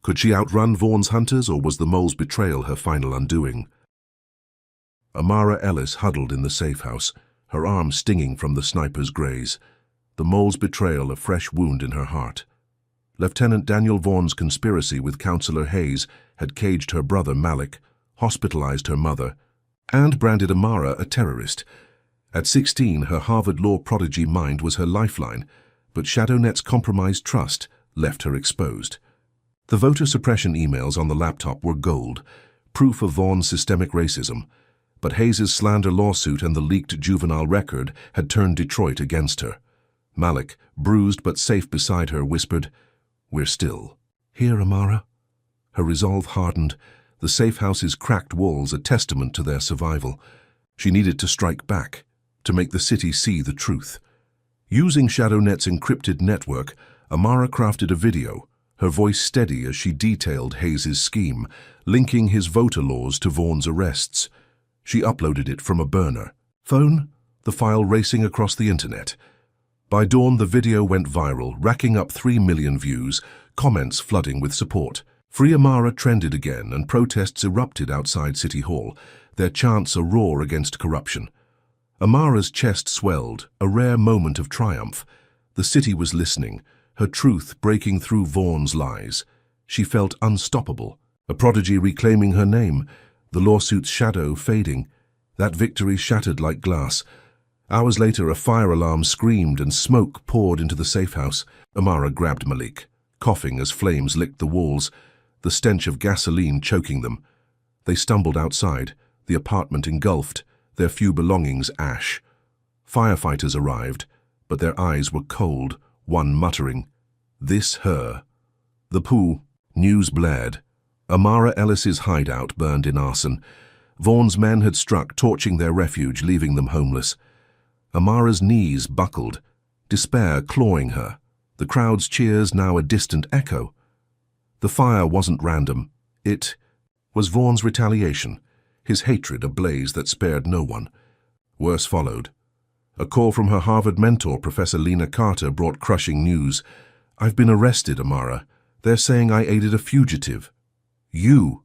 Could she outrun Vaughn's hunters, or was the mole's betrayal her final undoing? Amara Ellis huddled in the safe house, her arm stinging from the sniper's graze. The mole's betrayal a fresh wound in her heart. Lieutenant Daniel Vaughn's conspiracy with Councillor Hayes had caged her brother Malik, hospitalized her mother, and branded Amara a terrorist. At 16, her Harvard law prodigy mind was her lifeline, but ShadowNet's compromised trust left her exposed. The voter suppression emails on the laptop were gold, proof of Vaughn's systemic racism, but Hayes's slander lawsuit and the leaked juvenile record had turned Detroit against her. Malik, bruised but safe beside her, whispered, "We're still here, Amara." Her resolve hardened, the safe house's cracked walls a testament to their survival. She needed to strike back, to make the city see the truth. Using ShadowNet's encrypted network, Amara crafted a video, her voice steady as she detailed Hayes's scheme, linking his voter laws to Vaughan's arrests. She uploaded it from a burner phone, the file racing across the internet. By dawn, the video went viral, racking up 3 million views, comments flooding with support. Free Amara trended again, and protests erupted outside City Hall, their chants a roar against corruption. Amara's chest swelled, a rare moment of triumph. The city was listening, her truth breaking through Vaughan's lies. She felt unstoppable, a prodigy reclaiming her name, the lawsuit's shadow fading. That victory shattered like glass. Hours later, a fire alarm screamed and smoke poured into the safe house. Amara grabbed Malik, coughing as flames licked the walls, the stench of gasoline choking them. They stumbled outside, the apartment engulfed, their few belongings ash. Firefighters arrived, but their eyes were cold, one muttering, "This her." The pool, news blared. Amara Ellis's hideout burned in arson. Vaughan's men had struck, torching their refuge, leaving them homeless. Amara's knees buckled, despair clawing her, the crowd's cheers now a distant echo. The fire wasn't random. It was Vaughan's retaliation, his hatred a blaze that spared no one. Worse followed. A call from her Harvard mentor, Professor Lena Carter, brought crushing news. "I've been arrested, Amara. They're saying I aided a fugitive. You."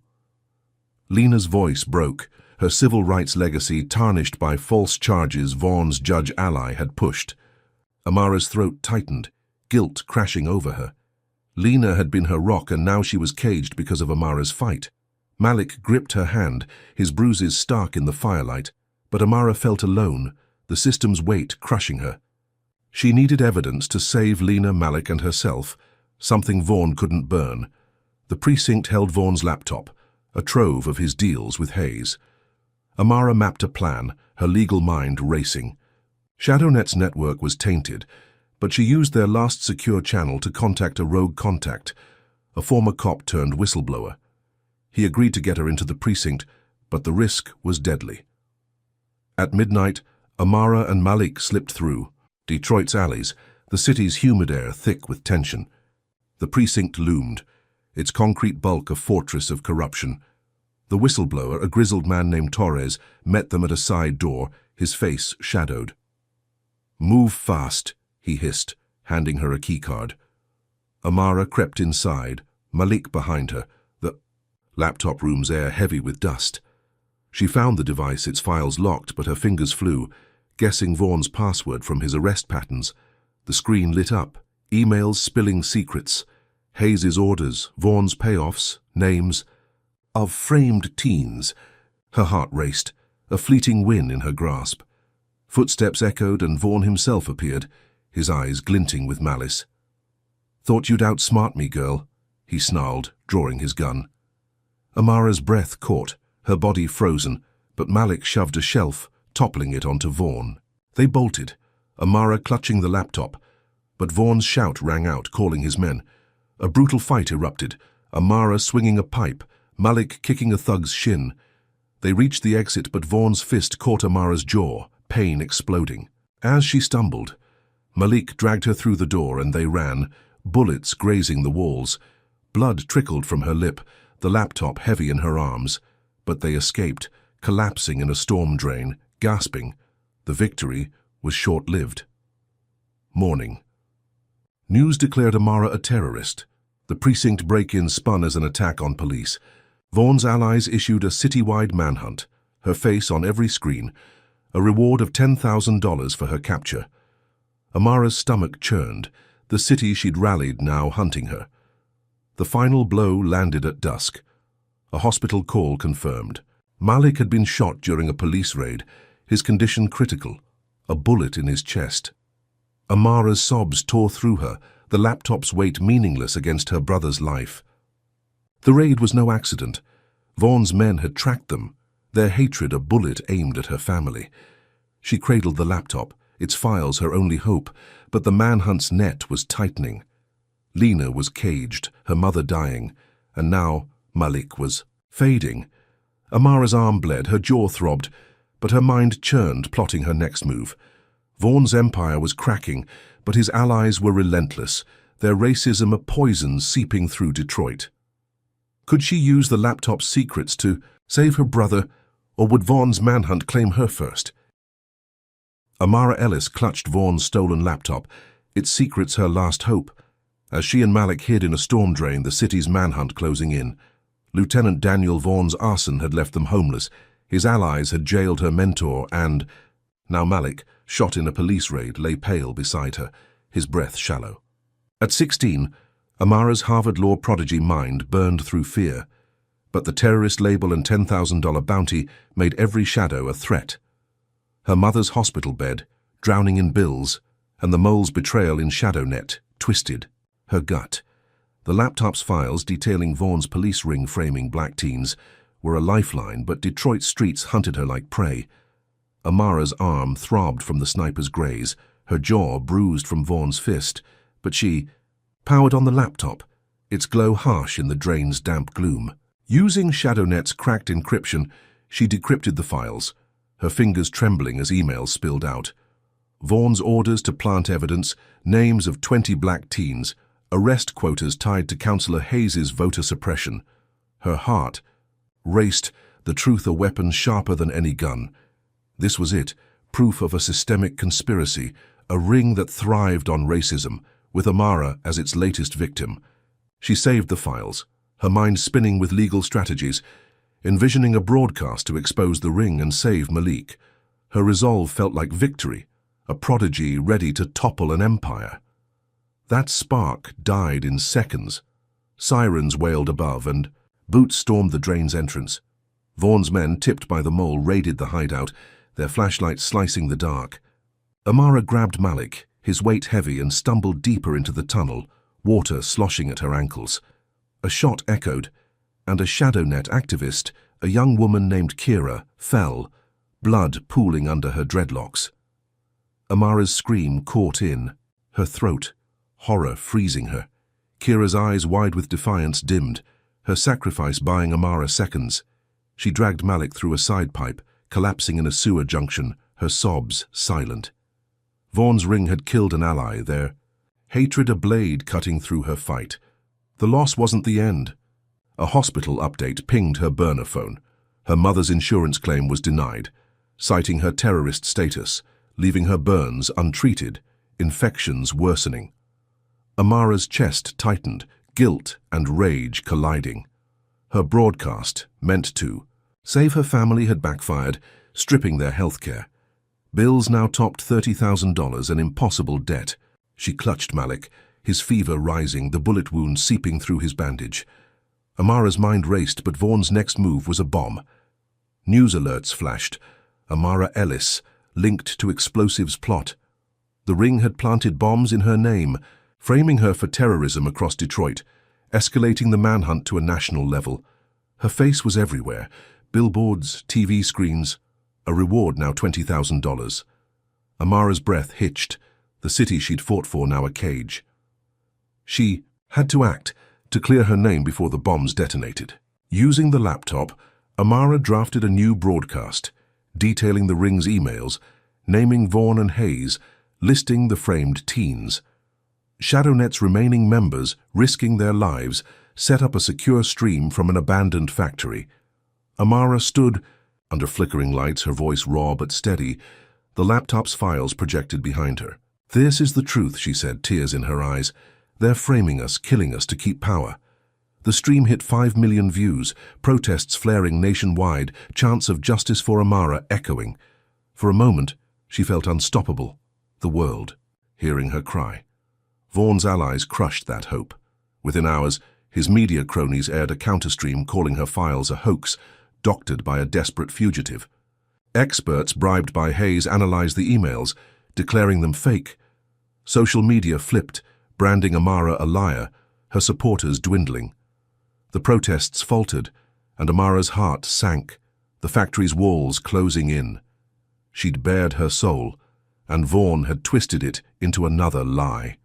Lena's voice broke, her civil rights legacy tarnished by false charges Vaughan's judge ally had pushed. Amara's throat tightened, guilt crashing over her. Lena had been her rock, and now she was caged because of Amara's fight. Malik gripped her hand, his bruises stark in the firelight, but Amara felt alone, the system's weight crushing her. She needed evidence to save Lena, Malik, and herself, something Vaughan couldn't burn. The precinct held Vaughan's laptop, a trove of his deals with Hayes. Amara mapped a plan, her legal mind racing. ShadowNet's network was tainted, but she used their last secure channel to contact a rogue contact, a former cop turned whistleblower. He agreed to get her into the precinct, but the risk was deadly. At midnight, Amara and Malik slipped through Detroit's alleys, the city's humid air thick with tension. The precinct loomed, its concrete bulk a fortress of corruption. The whistleblower, a grizzled man named Torres, met them at a side door, his face shadowed. "Move fast," he hissed, handing her a keycard. Amara crept inside, Malik behind her, the laptop room's air heavy with dust. She found the device, its files locked, but her fingers flew, guessing Vaughan's password from his arrest patterns. The screen lit up, emails spilling secrets, Hayes's orders, Vaughan's payoffs, names of framed teens. Her heart raced, a fleeting win in her grasp. Footsteps echoed and Vaughan himself appeared, his eyes glinting with malice. "Thought you'd outsmart me, girl," he snarled, drawing his gun. Amara's breath caught, her body frozen, but Malik shoved a shelf, toppling it onto Vaughan. They bolted, Amara clutching the laptop, but Vaughan's shout rang out, calling his men. A brutal fight erupted, Amara swinging a pipe, Malik kicking a thug's shin. They reached the exit, but Vaughan's fist caught Amara's jaw, pain exploding. As she stumbled, Malik dragged her through the door and they ran, bullets grazing the walls. Blood trickled from her lip, the laptop heavy in her arms, but they escaped, collapsing in a storm drain, gasping. The victory was short-lived. Morning. News declared Amara a terrorist. The precinct break-in spun as an attack on police. Vaughan's allies issued a citywide manhunt, her face on every screen, a reward of $10,000 for her capture. Amara's stomach churned, the city she'd rallied now hunting her. The final blow landed at dusk. A hospital call confirmed. Malik had been shot during a police raid, his condition critical, a bullet in his chest. Amara's sobs tore through her, the laptop's weight meaningless against her brother's life. The raid was no accident. Vaughan's men had tracked them, their hatred a bullet aimed at her family. She cradled the laptop, its files her only hope, but the manhunt's net was tightening. Lena was caged, her mother dying, and now Malik was fading. Amara's arm bled, her jaw throbbed, but her mind churned, plotting her next move. Vaughan's empire was cracking, but his allies were relentless. their racism a poison seeping through Detroit. Could she use the laptop's secrets to save her brother, or would Vaughn's manhunt claim her first? Amara Ellis clutched Vaughn's stolen laptop, its secrets her last hope. As she and Malik hid in a storm drain, the city's manhunt closing in. Lieutenant Daniel Vaughn's arson had left them homeless. His allies had jailed her mentor and... Now Malik, shot in a police raid, lay pale beside her, his breath shallow. At 16, Amara's Harvard Law prodigy mind burned through fear. But the terrorist label and $10,000 bounty made every shadow a threat. Her mother's hospital bed, drowning in bills, and the mole's betrayal in ShadowNet, twisted her gut. The laptop's files detailing Vaughn's police ring framing black teens were a lifeline, but Detroit's streets hunted her like prey. Amara's arm throbbed from the sniper's graze, her jaw bruised from Vaughn's fist, but she powered on the laptop, its glow harsh in the drain's damp gloom. Using ShadowNet's cracked encryption, she decrypted the files, her fingers trembling as emails spilled out. Vaughn's orders to plant evidence, names of 20 black teens, arrest quotas tied to Councillor Hayes's voter suppression. Her heart raced, the truth a weapon sharper than any gun. This was it, proof of a systemic conspiracy, a ring that thrived on racism, with Amara as its latest victim. She saved the files, her mind spinning with legal strategies, envisioning a broadcast to expose the ring and save Malik. Her resolve felt like victory, a prodigy ready to topple an empire. That spark died in seconds. Sirens wailed above, and boots stormed the drain's entrance. Vaughn's men, tipped by the mole, raided the hideout, their flashlights slicing the dark. Amara grabbed Malik, his weight heavy, and stumbled deeper into the tunnel, water sloshing at her ankles. A shot echoed, and a ShadowNet activist, a young woman named Kira, fell, blood pooling under her dreadlocks. Amara's scream caught in, her throat, horror freezing her. Kira's eyes, wide with defiance, dimmed, her sacrifice buying Amara seconds. She dragged Malik through a side pipe, collapsing in a sewer junction, her sobs silent. Vaughn's ring had killed an ally, their hatred a blade cutting through her fight. The loss wasn't the end. A hospital update pinged her burner phone. Her mother's insurance claim was denied, citing her terrorist status, leaving her burns untreated, infections worsening. Amara's chest tightened, guilt and rage colliding. Her broadcast, meant to save her family, had backfired, stripping their health care. Bills now topped $30,000, an impossible debt. She clutched Malik, his fever rising, the bullet wound seeping through his bandage. Amara's mind raced, but Vaughn's next move was a bomb. News alerts flashed. Amara Ellis, linked to explosives plot. The ring had planted bombs in her name, framing her for terrorism across Detroit, escalating the manhunt to a national level. Her face was everywhere. Billboards, TV screens, a reward now $20,000. Amara's breath hitched, the city she'd fought for now a cage. She had to act, to clear her name before the bombs detonated. Using the laptop, Amara drafted a new broadcast, detailing the ring's emails, naming Vaughn and Hayes, listing the framed teens. ShadowNet's remaining members, risking their lives, set up a secure stream from an abandoned factory. Amara stood, under flickering lights, her voice raw but steady, the laptop's files projected behind her. "This is the truth," she said, tears in her eyes. "They're framing us, killing us to keep power." The stream hit 5 million views, protests flaring nationwide, chants of justice for Amara echoing. For a moment, she felt unstoppable, the world hearing her cry. Vaughn's allies crushed that hope. Within hours, his media cronies aired a counterstream calling her files a hoax, doctored by a desperate fugitive. Experts bribed by Hayes analyzed the emails, declaring them fake. Social media flipped, branding Amara a liar, her supporters dwindling. The protests faltered, and Amara's heart sank, the factory's walls closing in. She'd bared her soul, and Vaughan had twisted it into another lie.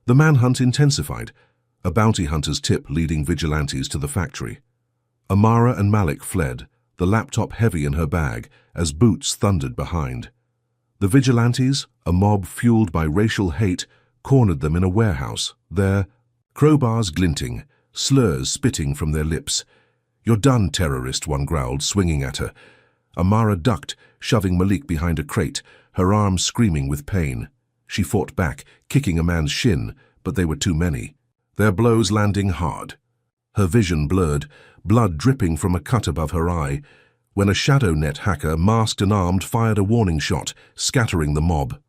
The manhunt intensified, a bounty hunter's tip leading vigilantes to the factory. Amara and Malik fled, the laptop heavy in her bag, as boots thundered behind. The vigilantes, a mob fueled by racial hate, cornered them in a warehouse. Their crowbars glinting, slurs spitting from their lips. "You're done, terrorist," one growled, swinging at her. Amara ducked, shoving Malik behind a crate, her arms screaming with pain. She fought back, kicking a man's shin, but they were too many, their blows landing hard. Her vision blurred, blood dripping from a cut above her eye, when a shadow net hacker, masked and armed, fired a warning shot, scattering the mob.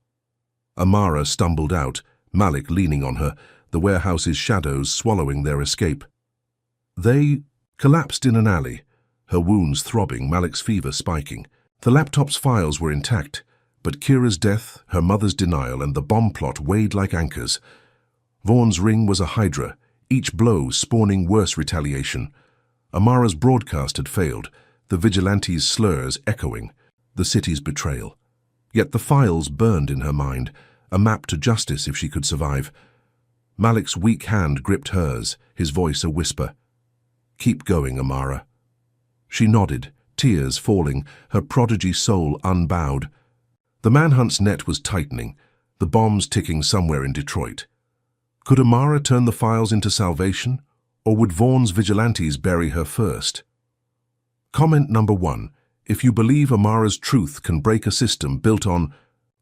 Amara stumbled out, Malik leaning on her, the warehouse's shadows swallowing their escape. They collapsed in an alley, her wounds throbbing, Malik's fever spiking. The laptop's files were intact, but Kira's death, her mother's denial, and the bomb plot weighed like anchors. Vaughn's ring was a hydra, each blow spawning worse retaliation. Amara's broadcast had failed, the vigilantes' slurs echoing, the city's betrayal. Yet the files burned in her mind, a map to justice if she could survive. Malik's weak hand gripped hers, his voice a whisper. "Keep going, Amara." She nodded, tears falling, her prodigy soul unbowed. The manhunt's net was tightening, the bombs ticking somewhere in Detroit. Could Amara turn the files into salvation, or would Vaughn's vigilantes bury her first? Comment number 1. If you believe Amara's truth can break a system built on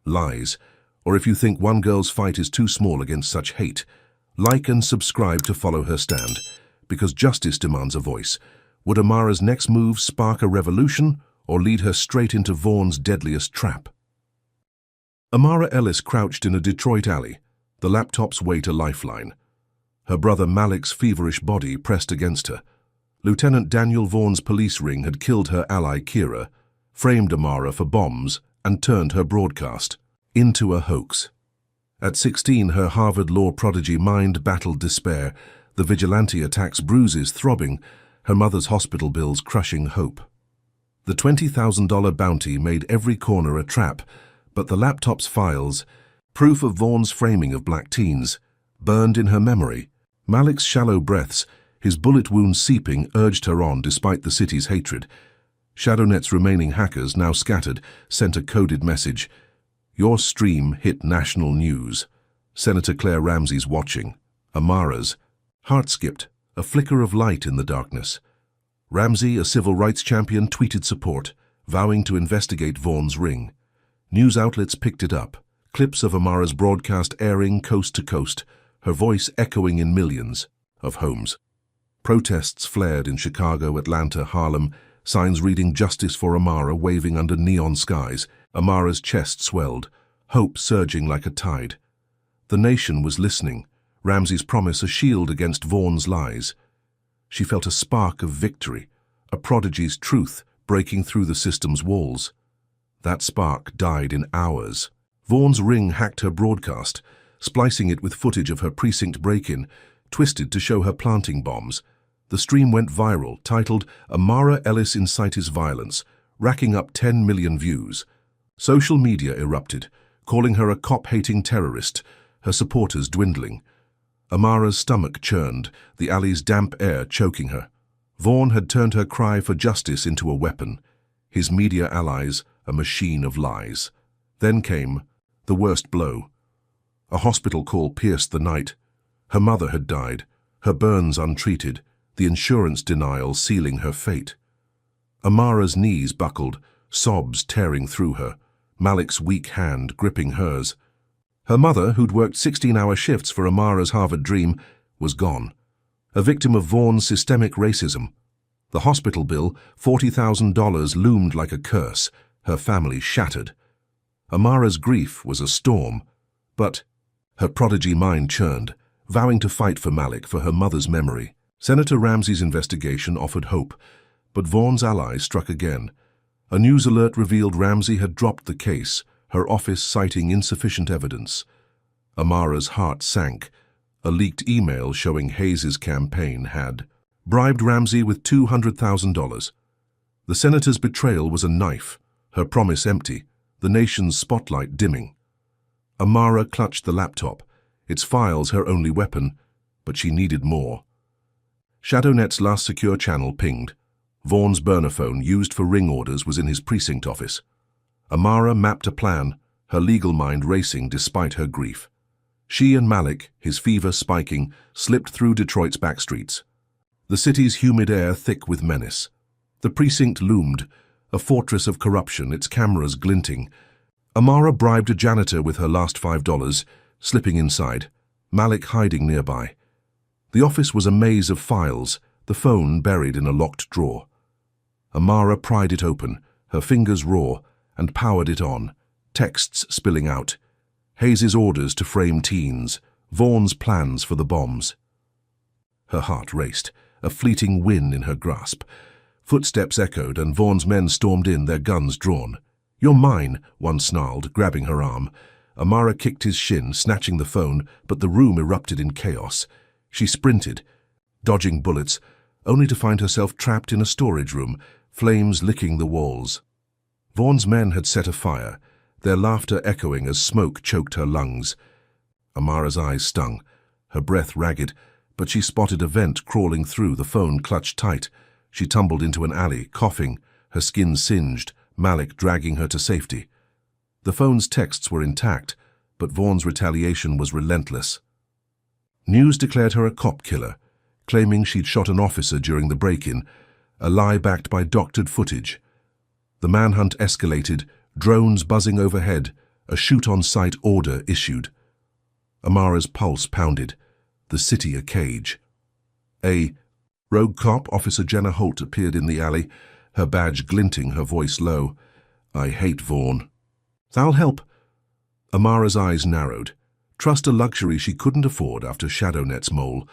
lies, or if you think one girl's fight is too small against such hate, like and subscribe to follow her stand, because justice demands a voice. Would Amara's next move spark a revolution, or lead her straight into Vaughn's deadliest trap? Amara Ellis crouched in a Detroit alley, the laptop's weight a lifeline. Her brother Malik's feverish body pressed against her. Lieutenant Daniel Vaughn's police ring had killed her ally Kira, framed Amara for bombs, and turned her broadcast into a hoax. At 16, her Harvard law prodigy mind battled despair, the vigilante attacks bruises throbbing, her mother's hospital bills crushing hope. The $20,000 bounty made every corner a trap, but the laptop's files, proof of Vaughn's framing of black teens, burned in her memory. Malik's shallow breaths, his bullet wounds seeping, urged her on despite the city's hatred. ShadowNet's remaining hackers, now scattered, sent a coded message. "Your stream hit national news. Senator Claire Ramsey's watching." Amara's heart skipped, a flicker of light in the darkness. Ramsey, a civil rights champion, tweeted support, vowing to investigate Vaughn's ring. News outlets picked it up, clips of Amara's broadcast airing coast to coast, her voice echoing in millions of homes. Protests flared in Chicago, Atlanta, Harlem, signs reading "Justice for Amara" waving under neon skies. Amara's chest swelled, hope surging like a tide. The nation was listening, Ramsey's promise a shield against Vaughn's lies. She felt a spark of victory, a prodigy's truth breaking through the system's walls. That spark died in hours. Vaughn's ring hacked her broadcast, splicing it with footage of her precinct break-in, twisted to show her planting bombs. The stream went viral, titled "Amara Ellis Incites Violence," racking up 10 million views. Social media erupted, calling her a cop-hating terrorist, her supporters dwindling. Amara's stomach churned, the alley's damp air choking her. Vaughn had turned her cry for justice into a weapon, his media allies a machine of lies. Then came the worst blow. A hospital call pierced the night. Her mother had died, her burns untreated, the insurance denial sealing her fate. Amara's knees buckled, sobs tearing through her, Malik's weak hand gripping hers. Her mother, who'd worked 16-hour shifts for Amara's Harvard dream, was gone, a victim of Vaughn's systemic racism. The hospital bill, $40,000, loomed like a curse, her family shattered. Amara's grief was a storm, but her prodigy mind churned, vowing to fight for Malik, for her mother's memory. Senator Ramsey's investigation offered hope, but Vaughn's allies struck again. A news alert revealed Ramsey had dropped the case, her office citing insufficient evidence. Amara's heart sank. A leaked email showing Hayes's campaign had bribed Ramsey with $200,000. The senator's betrayal was a knife, her promise empty, the nation's spotlight dimming. Amara clutched the laptop, its files her only weapon, but she needed more. ShadowNet's last secure channel pinged. Vaughn's burner phone, used for ring orders, was in his precinct office. Amara mapped a plan, her legal mind racing despite her grief. She and Malik, his fever spiking, slipped through Detroit's backstreets. The city's humid air thick with menace. The precinct loomed, a fortress of corruption, its cameras glinting. Amara bribed a janitor with her last $5, slipping inside, Malik hiding nearby. The office was a maze of files, the phone buried in a locked drawer. Amara pried it open, her fingers raw, and powered it on, texts spilling out. Hayes's orders to frame teens, Vaughan's plans for the bombs. Her heart raced, a fleeting win in her grasp. Footsteps echoed and Vaughan's men stormed in, their guns drawn. "You're mine," one snarled, grabbing her arm. Amara kicked his shin, snatching the phone, but the room erupted in chaos. She sprinted, dodging bullets, only to find herself trapped in a storage room, flames licking the walls. Vaughan's men had set a fire, their laughter echoing as smoke choked her lungs. Amara's eyes stung, her breath ragged, but she spotted a vent crawling through, the phone clutched tight. She tumbled into an alley, coughing, her skin singed, Malik dragging her to safety. The phone's texts were intact, but Vaughan's retaliation was relentless. News declared her a cop killer, claiming she'd shot an officer during the break-in, a lie backed by doctored footage. The manhunt escalated, drones buzzing overhead, a shoot-on-sight order issued. Amara's pulse pounded, the city a cage. A rogue cop, Officer Jenna Holt, appeared in the alley, her badge glinting, her voice low. "I hate Vaughan." "I'll help." Amara's eyes narrowed. Trust a luxury she couldn't afford after Shadownet's mole.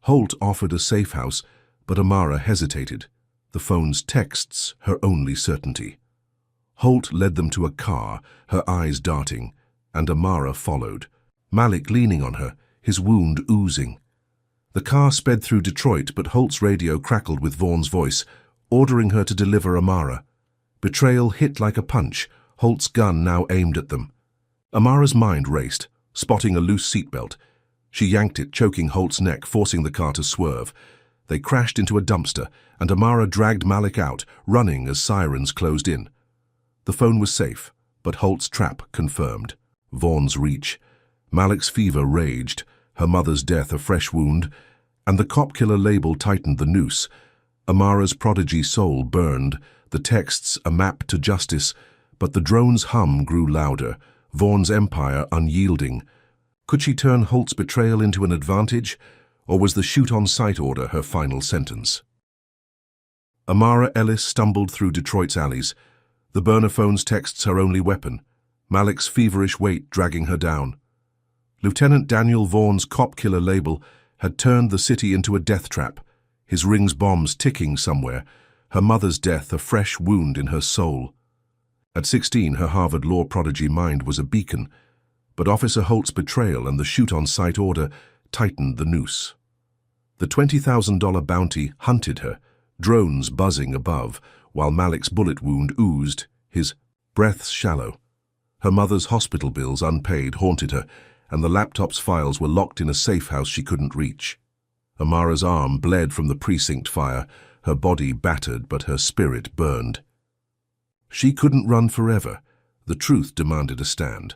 Holt offered a safe house, but Amara hesitated, the phone's texts her only certainty. Holt led them to a car, her eyes darting, and Amara followed, Malik leaning on her, his wound oozing. The car sped through Detroit, but Holt's radio crackled with Vaughan's voice, ordering her to deliver Amara. Betrayal hit like a punch, Holt's gun now aimed at them. Amara's mind raced, spotting a loose seatbelt. She yanked it, choking Holt's neck, forcing the car to swerve. They crashed into a dumpster, and Amara dragged Malik out, running as sirens closed in. The phone was safe, but Holt's trap confirmed. Vaughan's reach. Malik's fever raged, her mother's death a fresh wound, and the cop-killer label tightened the noose. Amara's prodigy soul burned, the texts a map to justice, but the drone's hum grew louder, Vaughan's empire unyielding. Could she turn Holt's betrayal into an advantage, or was the shoot-on-sight order her final sentence? Amara Ellis stumbled through Detroit's alleys, the burner phone's texts her only weapon, Malik's feverish weight dragging her down. Lieutenant Daniel Vaughan's cop-killer label had turned the city into a death trap, his ring's bombs ticking somewhere, her mother's death a fresh wound in her soul. At 16, her Harvard law prodigy mind was a beacon, but Officer Holt's betrayal and the shoot-on-sight order tightened the noose. The $20,000 bounty hunted her, drones buzzing above, while Malik's bullet wound oozed, his breaths shallow. Her mother's hospital bills unpaid haunted her, and the laptop's files were locked in a safe house she couldn't reach. Amara's arm bled from the precinct fire, her body battered but her spirit burned. She couldn't run forever. The truth demanded a stand.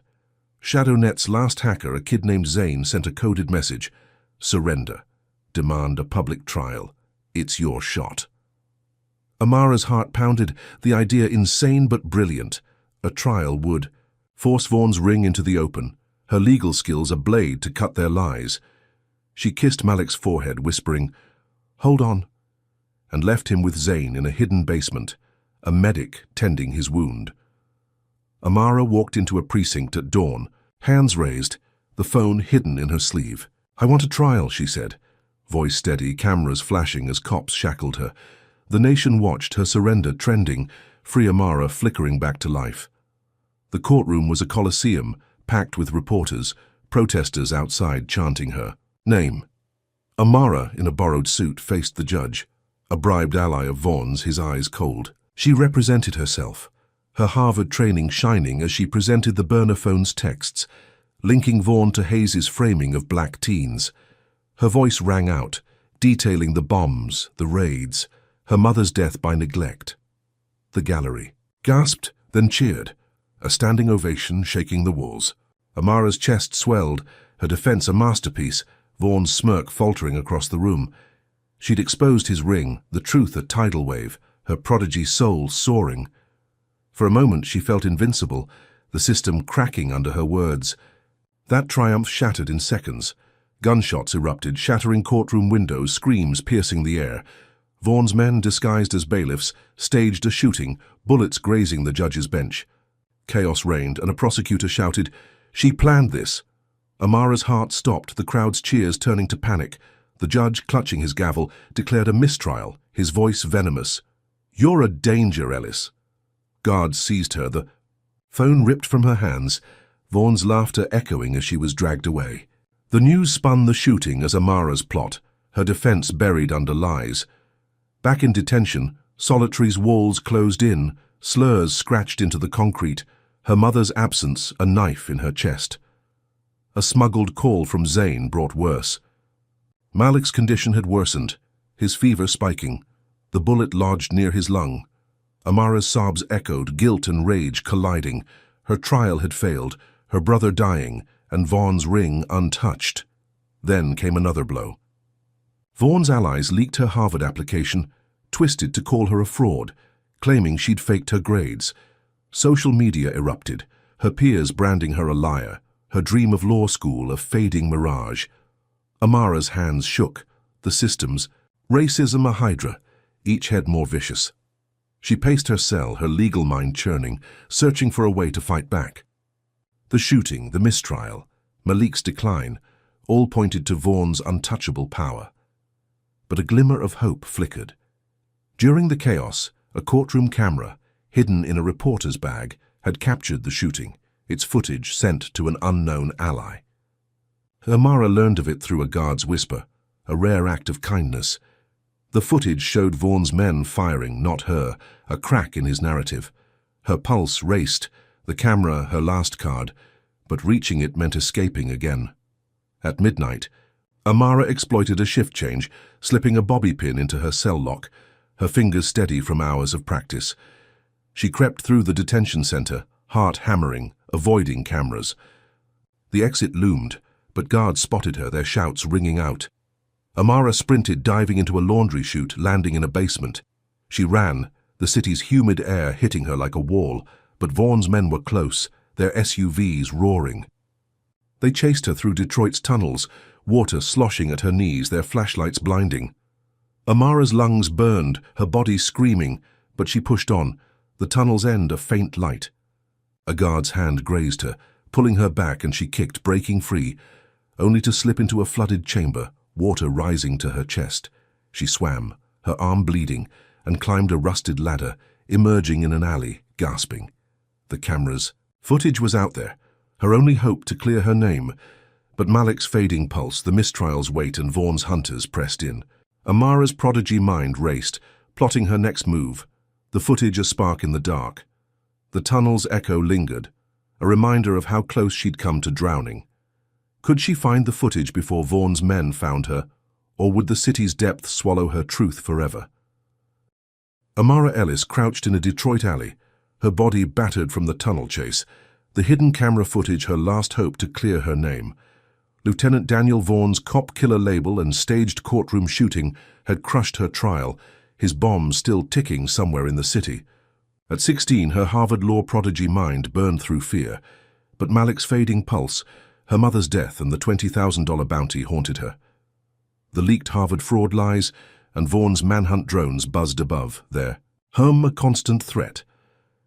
Shadownet's last hacker, a kid named Zane, sent a coded message. "Surrender. Demand a public trial. It's your shot." Amara's heart pounded, the idea insane but brilliant. A trial would force Vaughan's ring into the open, her legal skills a blade to cut their lies. She kissed Malik's forehead, whispering, "Hold on," and left him with Zane in a hidden basement, a medic tending his wound. Amara walked into a precinct at dawn, hands raised, the phone hidden in her sleeve. "I want a trial," she said, voice steady, cameras flashing as cops shackled her. The nation watched, her surrender trending, free Amara flickering back to life. The courtroom was a coliseum, packed with reporters, protesters outside chanting her name. Amara, in a borrowed suit, faced the judge, a bribed ally of Vaughan's, his eyes cold. She represented herself, her Harvard training shining as she presented the burner phone's texts, linking Vaughan to Hayes's framing of black teens. Her voice rang out, detailing the bombs, the raids, her mother's death by neglect. The gallery gasped, then cheered, a standing ovation shaking the walls. Amara's chest swelled, her defense a masterpiece, Vaughan's smirk faltering across the room. She'd exposed his ring, the truth a tidal wave, her prodigy soul soaring. For a moment she felt invincible, the system cracking under her words. That triumph shattered in seconds. Gunshots erupted, shattering courtroom windows, screams piercing the air. Vaughan's men, disguised as bailiffs, staged a shooting, bullets grazing the judge's bench. Chaos reigned, and a prosecutor shouted, "She planned this." Amara's heart stopped, the crowd's cheers turning to panic. The judge, clutching his gavel, declared a mistrial, his voice venomous. "You're a danger, Ellis." Guards seized her, the phone ripped from her hands, Vaughan's laughter echoing as she was dragged away. The news spun the shooting as Amara's plot, her defense buried under lies. Back in detention, Solitary's walls closed in, slurs scratched into the concrete, her mother's absence a knife in her chest. A smuggled call from Zane brought worse. Malik's condition had worsened, his fever spiking. The bullet lodged near his lung. Amara's sobs echoed, guilt and rage colliding. Her trial had failed, her brother dying, and Vaughan's ring untouched. Then came another blow. Vaughan's allies leaked her Harvard application, twisted to call her a fraud, claiming she'd faked her grades. Social media erupted, her peers branding her a liar, her dream of law school a fading mirage. Amara's hands shook, the systems, racism a hydra, each head more vicious. She paced her cell, her legal mind churning, searching for a way to fight back. The shooting, the mistrial, Malik's decline, all pointed to Vaughan's untouchable power. But a glimmer of hope flickered. During the chaos, a courtroom camera, hidden in a reporter's bag, had captured the shooting, its footage sent to an unknown ally. Amara learned of it through a guard's whisper, a rare act of kindness. The footage showed Vaughan's men firing, not her, a crack in his narrative. Her pulse raced, the camera her last card, but reaching it meant escaping again. At midnight, Amara exploited a shift change, slipping a bobby pin into her cell lock, her fingers steady from hours of practice. She crept through the detention center, heart hammering, avoiding cameras. The exit loomed, but guards spotted her, their shouts ringing out. Amara sprinted, diving into a laundry chute, landing in a basement. She ran, the city's humid air hitting her like a wall, but Vaughan's men were close, their SUVs roaring. They chased her through Detroit's tunnels, water sloshing at her knees, their flashlights blinding. Amara's lungs burned, her body screaming, but she pushed on, the tunnel's end a faint light. A guard's hand grazed her, pulling her back, and she kicked, breaking free, only to slip into a flooded chamber, water rising to her chest. She swam, her arm bleeding, and climbed a rusted ladder, emerging in an alley, gasping. The cameras. Footage was out there, her only hope to clear her name, but Malik's fading pulse, the mistrial's weight, and Vaughan's hunters pressed in. Amara's prodigy mind raced, plotting her next move, the footage a spark in the dark. The tunnel's echo lingered, a reminder of how close she'd come to drowning. Could she find the footage before Vaughan's men found her, or would the city's depth swallow her truth forever? Amara Ellis crouched in a Detroit alley, her body battered from the tunnel chase, the hidden camera footage her last hope to clear her name. Lieutenant Daniel Vaughan's cop-killer label and staged courtroom shooting had crushed her trial, his bomb still ticking somewhere in the city. At 16, her Harvard law prodigy mind burned through fear, but Malik's fading pulse, her mother's death, and the $20,000 bounty haunted her. The leaked Harvard fraud lies, and Vaughan's manhunt drones buzzed above, their hum a constant threat.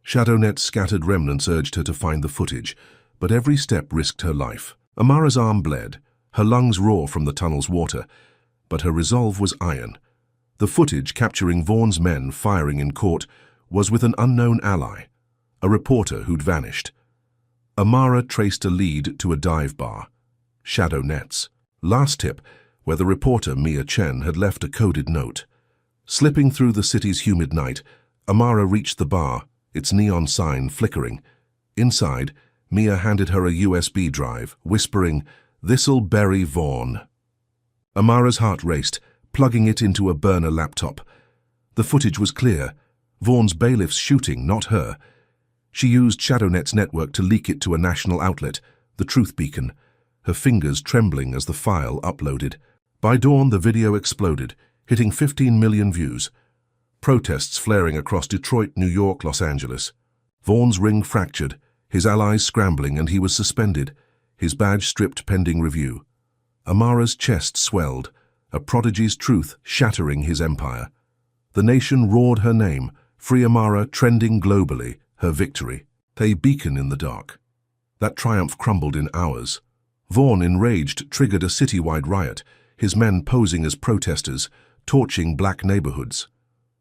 ShadowNet's scattered remnants urged her to find the footage, but every step risked her life. Amara's arm bled, her lungs raw from the tunnel's water, but her resolve was iron. The footage capturing Vaughan's men firing in court was with an unknown ally, a reporter who'd vanished. Amara traced a lead to a dive bar, ShadowNet's last tip, where the reporter Mia Chen had left a coded note. Slipping through the city's humid night, Amara reached the bar, its neon sign flickering. Inside, Mia handed her a USB drive, whispering, "This'll bury Vaughan." Amara's heart raced, plugging it into a burner laptop. The footage was clear. Vaughan's bailiffs shooting, not her. She used ShadowNet's network to leak it to a national outlet, the Truth Beacon. her fingers trembling as the file uploaded. By dawn, the video exploded, hitting 15 million views. Protests flaring across Detroit, New York, Los Angeles. Vaughn's ring fractured, his allies scrambling, and he was suspended, his badge stripped pending review. Amara's chest swelled, a prodigy's truth shattering his empire. The nation roared her name, Free Amara trending globally, her victory. A beacon in the dark. That triumph crumbled in hours. Vaughn, enraged, triggered a citywide riot, his men posing as protesters, torching black neighborhoods.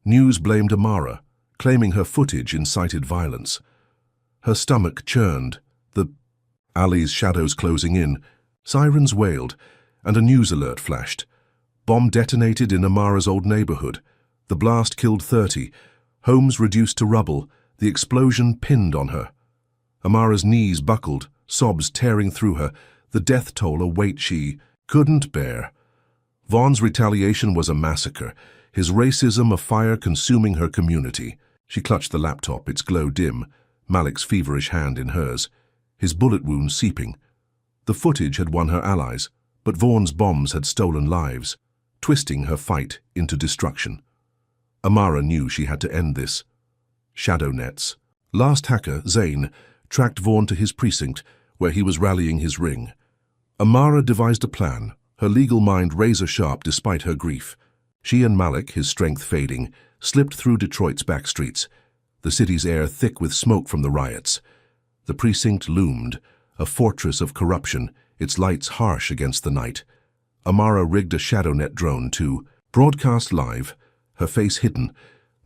News blamed Amara, claiming her footage incited violence. Her stomach churned, the alley's shadows closing in, sirens wailed, and a news alert flashed. Bomb detonated in Amara's old neighborhood. The blast killed 30, homes reduced to rubble, the explosion pinned on her. Amara's knees buckled, sobs tearing through her, the death toll a weight she couldn't bear. Vaughn's retaliation was a massacre, his racism a fire consuming her community. She clutched the laptop, its glow dim, Malik's feverish hand in hers, his bullet wound seeping. The footage had won her allies, but Vaughn's bombs had stolen lives, twisting her fight into destruction. Amara knew she had to end this. Shadow nets. Last hacker, Zane, tracked Vaughn to his precinct, where he was rallying his ring. Amara devised a plan, her legal mind razor-sharp despite her grief. She and Malik, his strength fading, slipped through Detroit's back streets, the city's air thick with smoke from the riots. The precinct loomed, a fortress of corruption, its lights harsh against the night. Amara rigged a ShadowNet drone to broadcast live, her face hidden,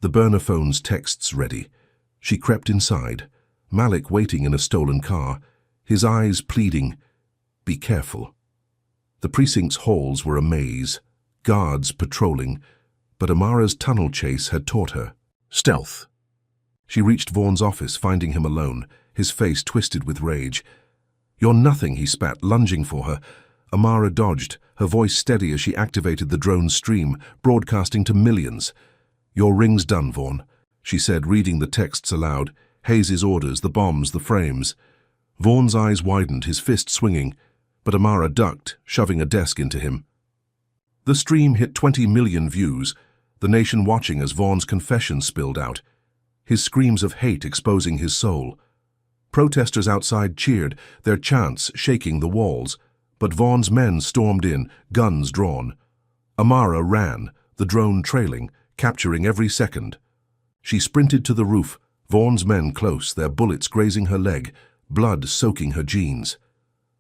the burner phone's texts ready. She crept inside, Malik waiting in a stolen car, his eyes pleading, "Be careful." The precinct's halls were a maze, guards patrolling, but Amara's tunnel chase had taught her stealth. She reached Vaughn's office, finding him alone, his face twisted with rage. "You're nothing," he spat, lunging for her. Amara dodged, her voice steady as she activated the drone's stream, broadcasting to millions. "Your ring's done, Vaughn," she said, reading the texts aloud. Hayes' orders, the bombs, the frames. Vaughn's eyes widened, his fist swinging, but Amara ducked, shoving a desk into him. The stream hit 20 million views, the nation watching as Vaughn's confession spilled out, his screams of hate exposing his soul. Protesters outside cheered, their chants shaking the walls, but Vaughn's men stormed in, guns drawn. Amara ran, the drone trailing, capturing every second. She sprinted to the roof, Vaughn's men close, their bullets grazing her leg, blood soaking her jeans.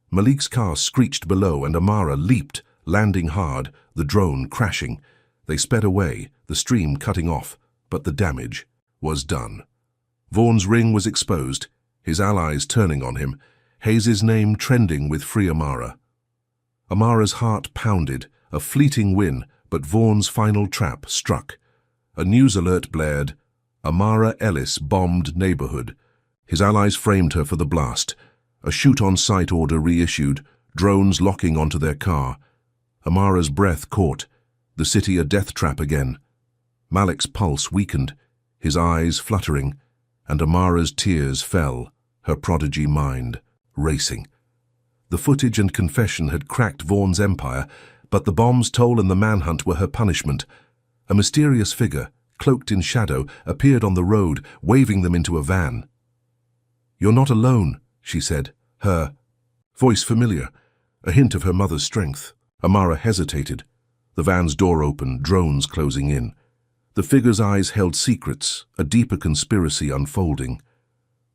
Malik's car screeched below and Amara leaped, landing hard, the drone crashing. They sped away, the stream cutting off, but the damage was done. Vaughn's ring was exposed, his allies turning on him, Hayes' name trending with Free Amara. Amara's heart pounded, a fleeting win, but Vaughn's final trap struck. A news alert blared, "Amara Ellis bombed neighborhood." His allies framed her for the blast. A shoot-on-sight order reissued, drones locking onto their car. Amara's breath caught, the city a death trap again. Malik's pulse weakened, his eyes fluttering, and Amara's tears fell, her prodigy mind racing. The footage and confession had cracked Vaughn's empire, but the bomb's toll and the manhunt were her punishment. A mysterious figure, cloaked in shadow, appeared on the road, waving them into a van. "You're not alone," she said, her voice familiar, a hint of her mother's strength. Amara hesitated. The van's door opened, drones closing in. The figure's eyes held secrets, a deeper conspiracy unfolding.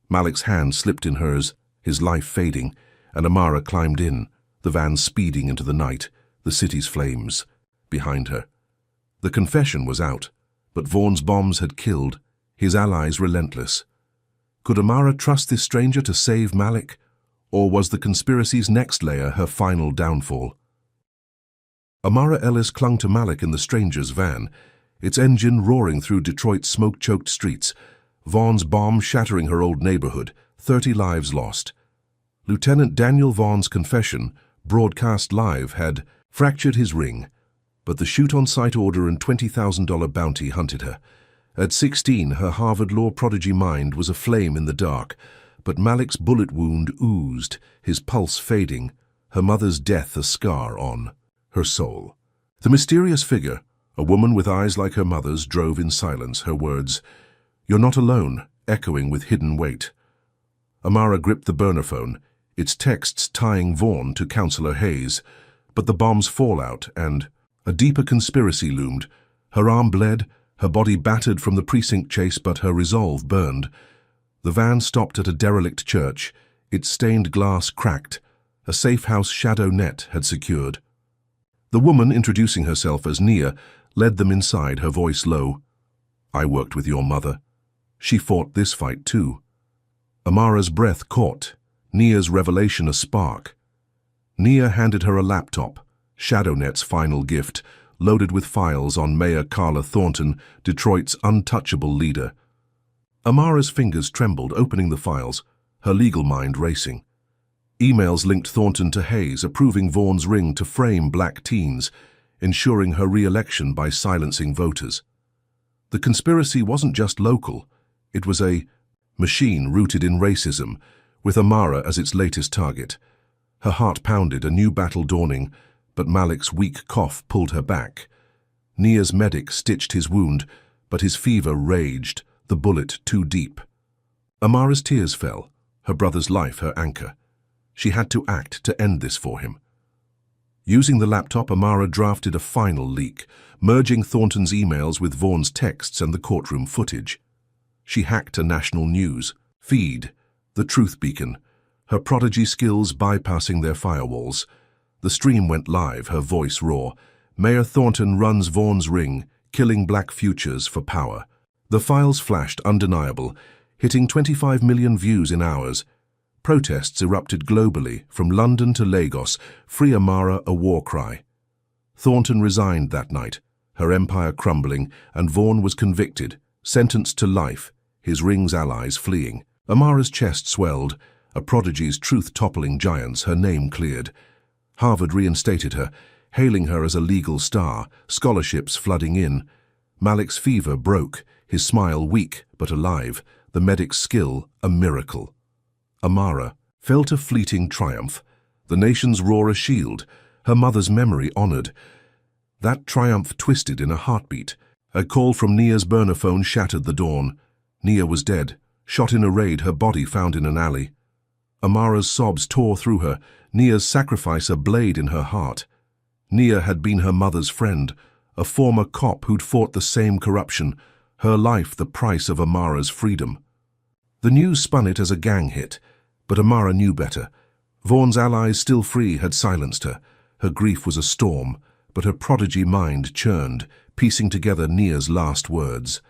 Malik's hand slipped in hers, his life fading, and Amara climbed in, the van speeding into the night, the city's flames behind her. The confession was out, but Vaughn's bombs had killed, his allies relentless. Could Amara trust this stranger to save Malik? Or was the conspiracy's next layer her final downfall? Amara Ellis clung to Malik in the stranger's van, its engine roaring through Detroit's smoke-choked streets, Vaughn's bomb shattering her old neighborhood, 30 lives lost. Lieutenant Daniel Vaughn's confession, broadcast live, had fractured his ring, but the shoot-on-sight order and $20,000 bounty hunted her. At 16, her Harvard law prodigy mind was aflame in the dark, but Malik's bullet wound oozed, his pulse fading, her mother's death a scar on her soul. The mysterious figure, a woman with eyes like her mother's, drove in silence, her words, "You're not alone," echoing with hidden weight. Amara gripped the burner phone, its texts tying Vaughn to Councillor Hayes, but the bomb's fallout and a deeper conspiracy loomed. Her arm bled, her body battered from the precinct chase, but her resolve burned. The van stopped at a derelict church, its stained glass cracked. A safe house shadow net had secured. The woman, introducing herself as Nia, led them inside, her voice low. "I worked with your mother. She fought this fight too." Amara's breath caught, Nia's revelation a spark. Nia handed her a laptop, ShadowNet's final gift, loaded with files on Mayor Carla Thornton, Detroit's untouchable leader. Amara's fingers trembled, opening the files, her legal mind racing. Emails linked Thornton to Hayes, approving Vaughn's ring to frame black teens, ensuring her re-election by silencing voters. The conspiracy wasn't just local, it was a machine rooted in racism, with Amara as its latest target. Her heart pounded, a new battle dawning, but Malik's weak cough pulled her back. Nia's medic stitched his wound, but his fever raged, the bullet too deep. Amara's tears fell, her brother's life her anchor. She had to act to end this for him. Using the laptop, Amara drafted a final leak, merging Thornton's emails with Vaughn's texts and the courtroom footage. She hacked a national news feed, the truth beacon, her Prodigy skills bypassing their firewalls. The stream went live, her voice raw. Mayor Thornton runs Vaughn's ring, killing black futures for power. The files flashed undeniable, hitting 25 million views in hours. Protests erupted globally, from London to Lagos, Free Amara a war cry. Thornton resigned that night, her empire crumbling, and Vaughn was convicted, sentenced to life, his ring's allies fleeing. Amara's chest swelled, a Prodigy's truth-toppling giants, her name cleared. Harvard reinstated her, hailing her as a legal star, scholarships flooding in. Malik's fever broke, his smile weak but alive, the medic's skill a miracle. Amara felt a fleeting triumph, the nation's roar a shield, her mother's memory honored. That triumph twisted in a heartbeat. A call from Nia's burner phone shattered the dawn. Nia was dead, shot in a raid, her body found in an alley. Amara's sobs tore through her, Nia's sacrifice a blade in her heart. Nia had been her mother's friend, a former cop who'd fought the same corruption, her life the price of Amara's freedom. The news spun it as a gang hit, but Amara knew better. Vaughn's allies, still free, had silenced her. Her grief was a storm, but her Prodigy mind churned, piecing together Nia's last words.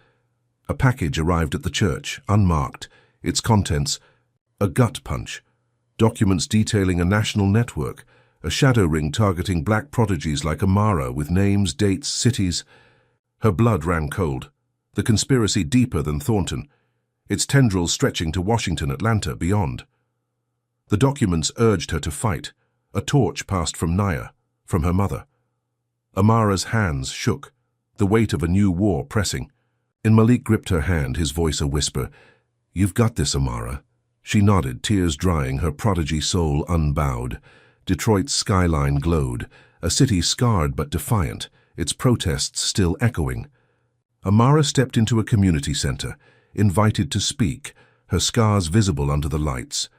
A package arrived at the church, unmarked, its contents a gut punch, documents detailing a national network, a shadow ring targeting black prodigies like Amara with names, dates, cities. Her blood ran cold, the conspiracy deeper than Thornton, its tendrils stretching to Washington, Atlanta, beyond. The documents urged her to fight. A torch passed from Nia, from her mother. Amara's hands shook, the weight of a new war pressing. Malik gripped her hand, his voice a whisper. "You've got this, Amara." She nodded, tears drying, her Prodigy soul unbowed. Detroit's skyline glowed, a city scarred but defiant, its protests still echoing. Amara stepped into a community center, invited to speak, her scars visible under the lights.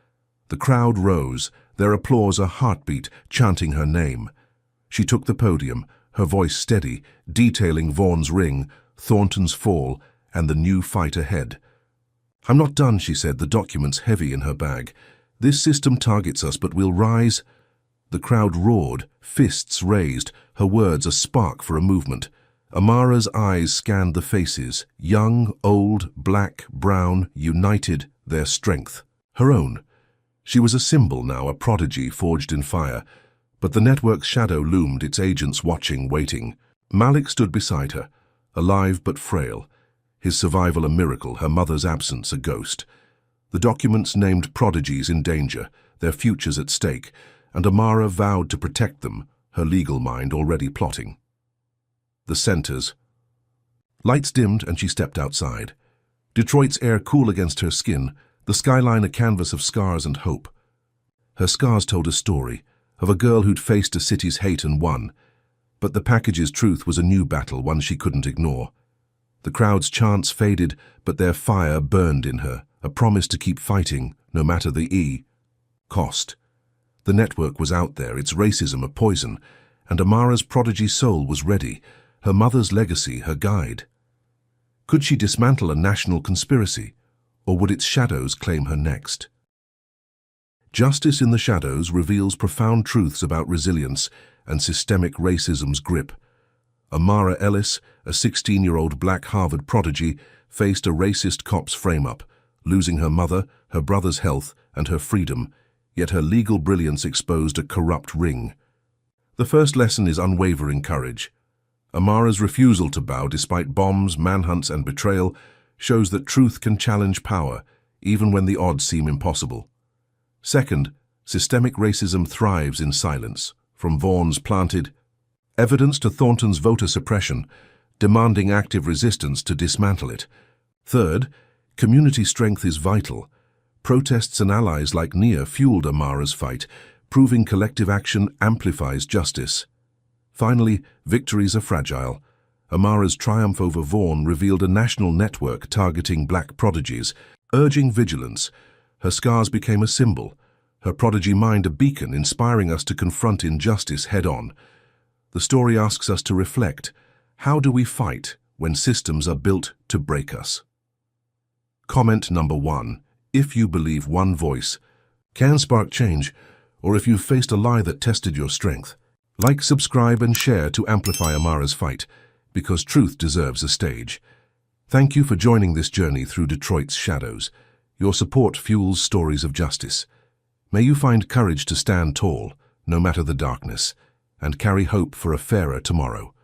The crowd rose, their applause a heartbeat, chanting her name. She took the podium, her voice steady, detailing Vaughn's ring, Thornton's fall, and the new fight ahead. "I'm not done," she said, the documents heavy in her bag. "This system targets us, but we'll rise." The crowd roared, fists raised, her words a spark for a movement. Amara's eyes scanned the faces, young, old, black, brown, united, their strength. Her own. She was a symbol now, a Prodigy forged in fire. But the network's shadow loomed, its agents watching, waiting. Malik stood beside her, alive but frail. His survival a miracle, her mother's absence a ghost. The documents named prodigies in danger, their futures at stake, and Amara vowed to protect them, her legal mind already plotting. The centers. Lights dimmed and she stepped outside. Detroit's air cool against her skin, the skyline a canvas of scars and hope. Her scars told a story, of a girl who'd faced a city's hate and won. But the package's truth was a new battle, one she couldn't ignore. The crowd's chants faded, but their fire burned in her, a promise to keep fighting, no matter the cost. The network was out there, its racism a poison, and Amara's prodigy soul was ready, her mother's legacy her guide. Could she dismantle a national conspiracy, or would its shadows claim her next? Justice in the Shadows reveals profound truths about resilience and systemic racism's grip. Amara Ellis, a 16-year-old black Harvard prodigy, faced a racist cop's frame-up, losing her mother, her brother's health, and her freedom, yet her legal brilliance exposed a corrupt ring. The first lesson is unwavering courage. Amara's refusal to bow despite bombs, manhunts, and betrayal shows that truth can challenge power, even when the odds seem impossible. Second, systemic racism thrives in silence, from Vaughan's planted evidence to Thornton's voter suppression, demanding active resistance to dismantle it. Third, community strength is vital. Protests and allies like Nia fueled Amara's fight, proving collective action amplifies justice. Finally, victories are fragile. Amara's triumph over Vaughan revealed a national network targeting black prodigies, urging vigilance. Her scars became a symbol, her prodigy mind a beacon inspiring us to confront injustice head-on. The story asks us to reflect. How do we fight when systems are built to break us? Comment number 1. If you believe one voice can spark change, or if you've faced a lie that tested your strength, like, subscribe, and share to amplify Amara's fight, because truth deserves a stage. Thank you for joining this journey through Detroit's shadows. Your support fuels stories of justice. May you find courage to stand tall, no matter the darkness, and carry hope for a fairer tomorrow.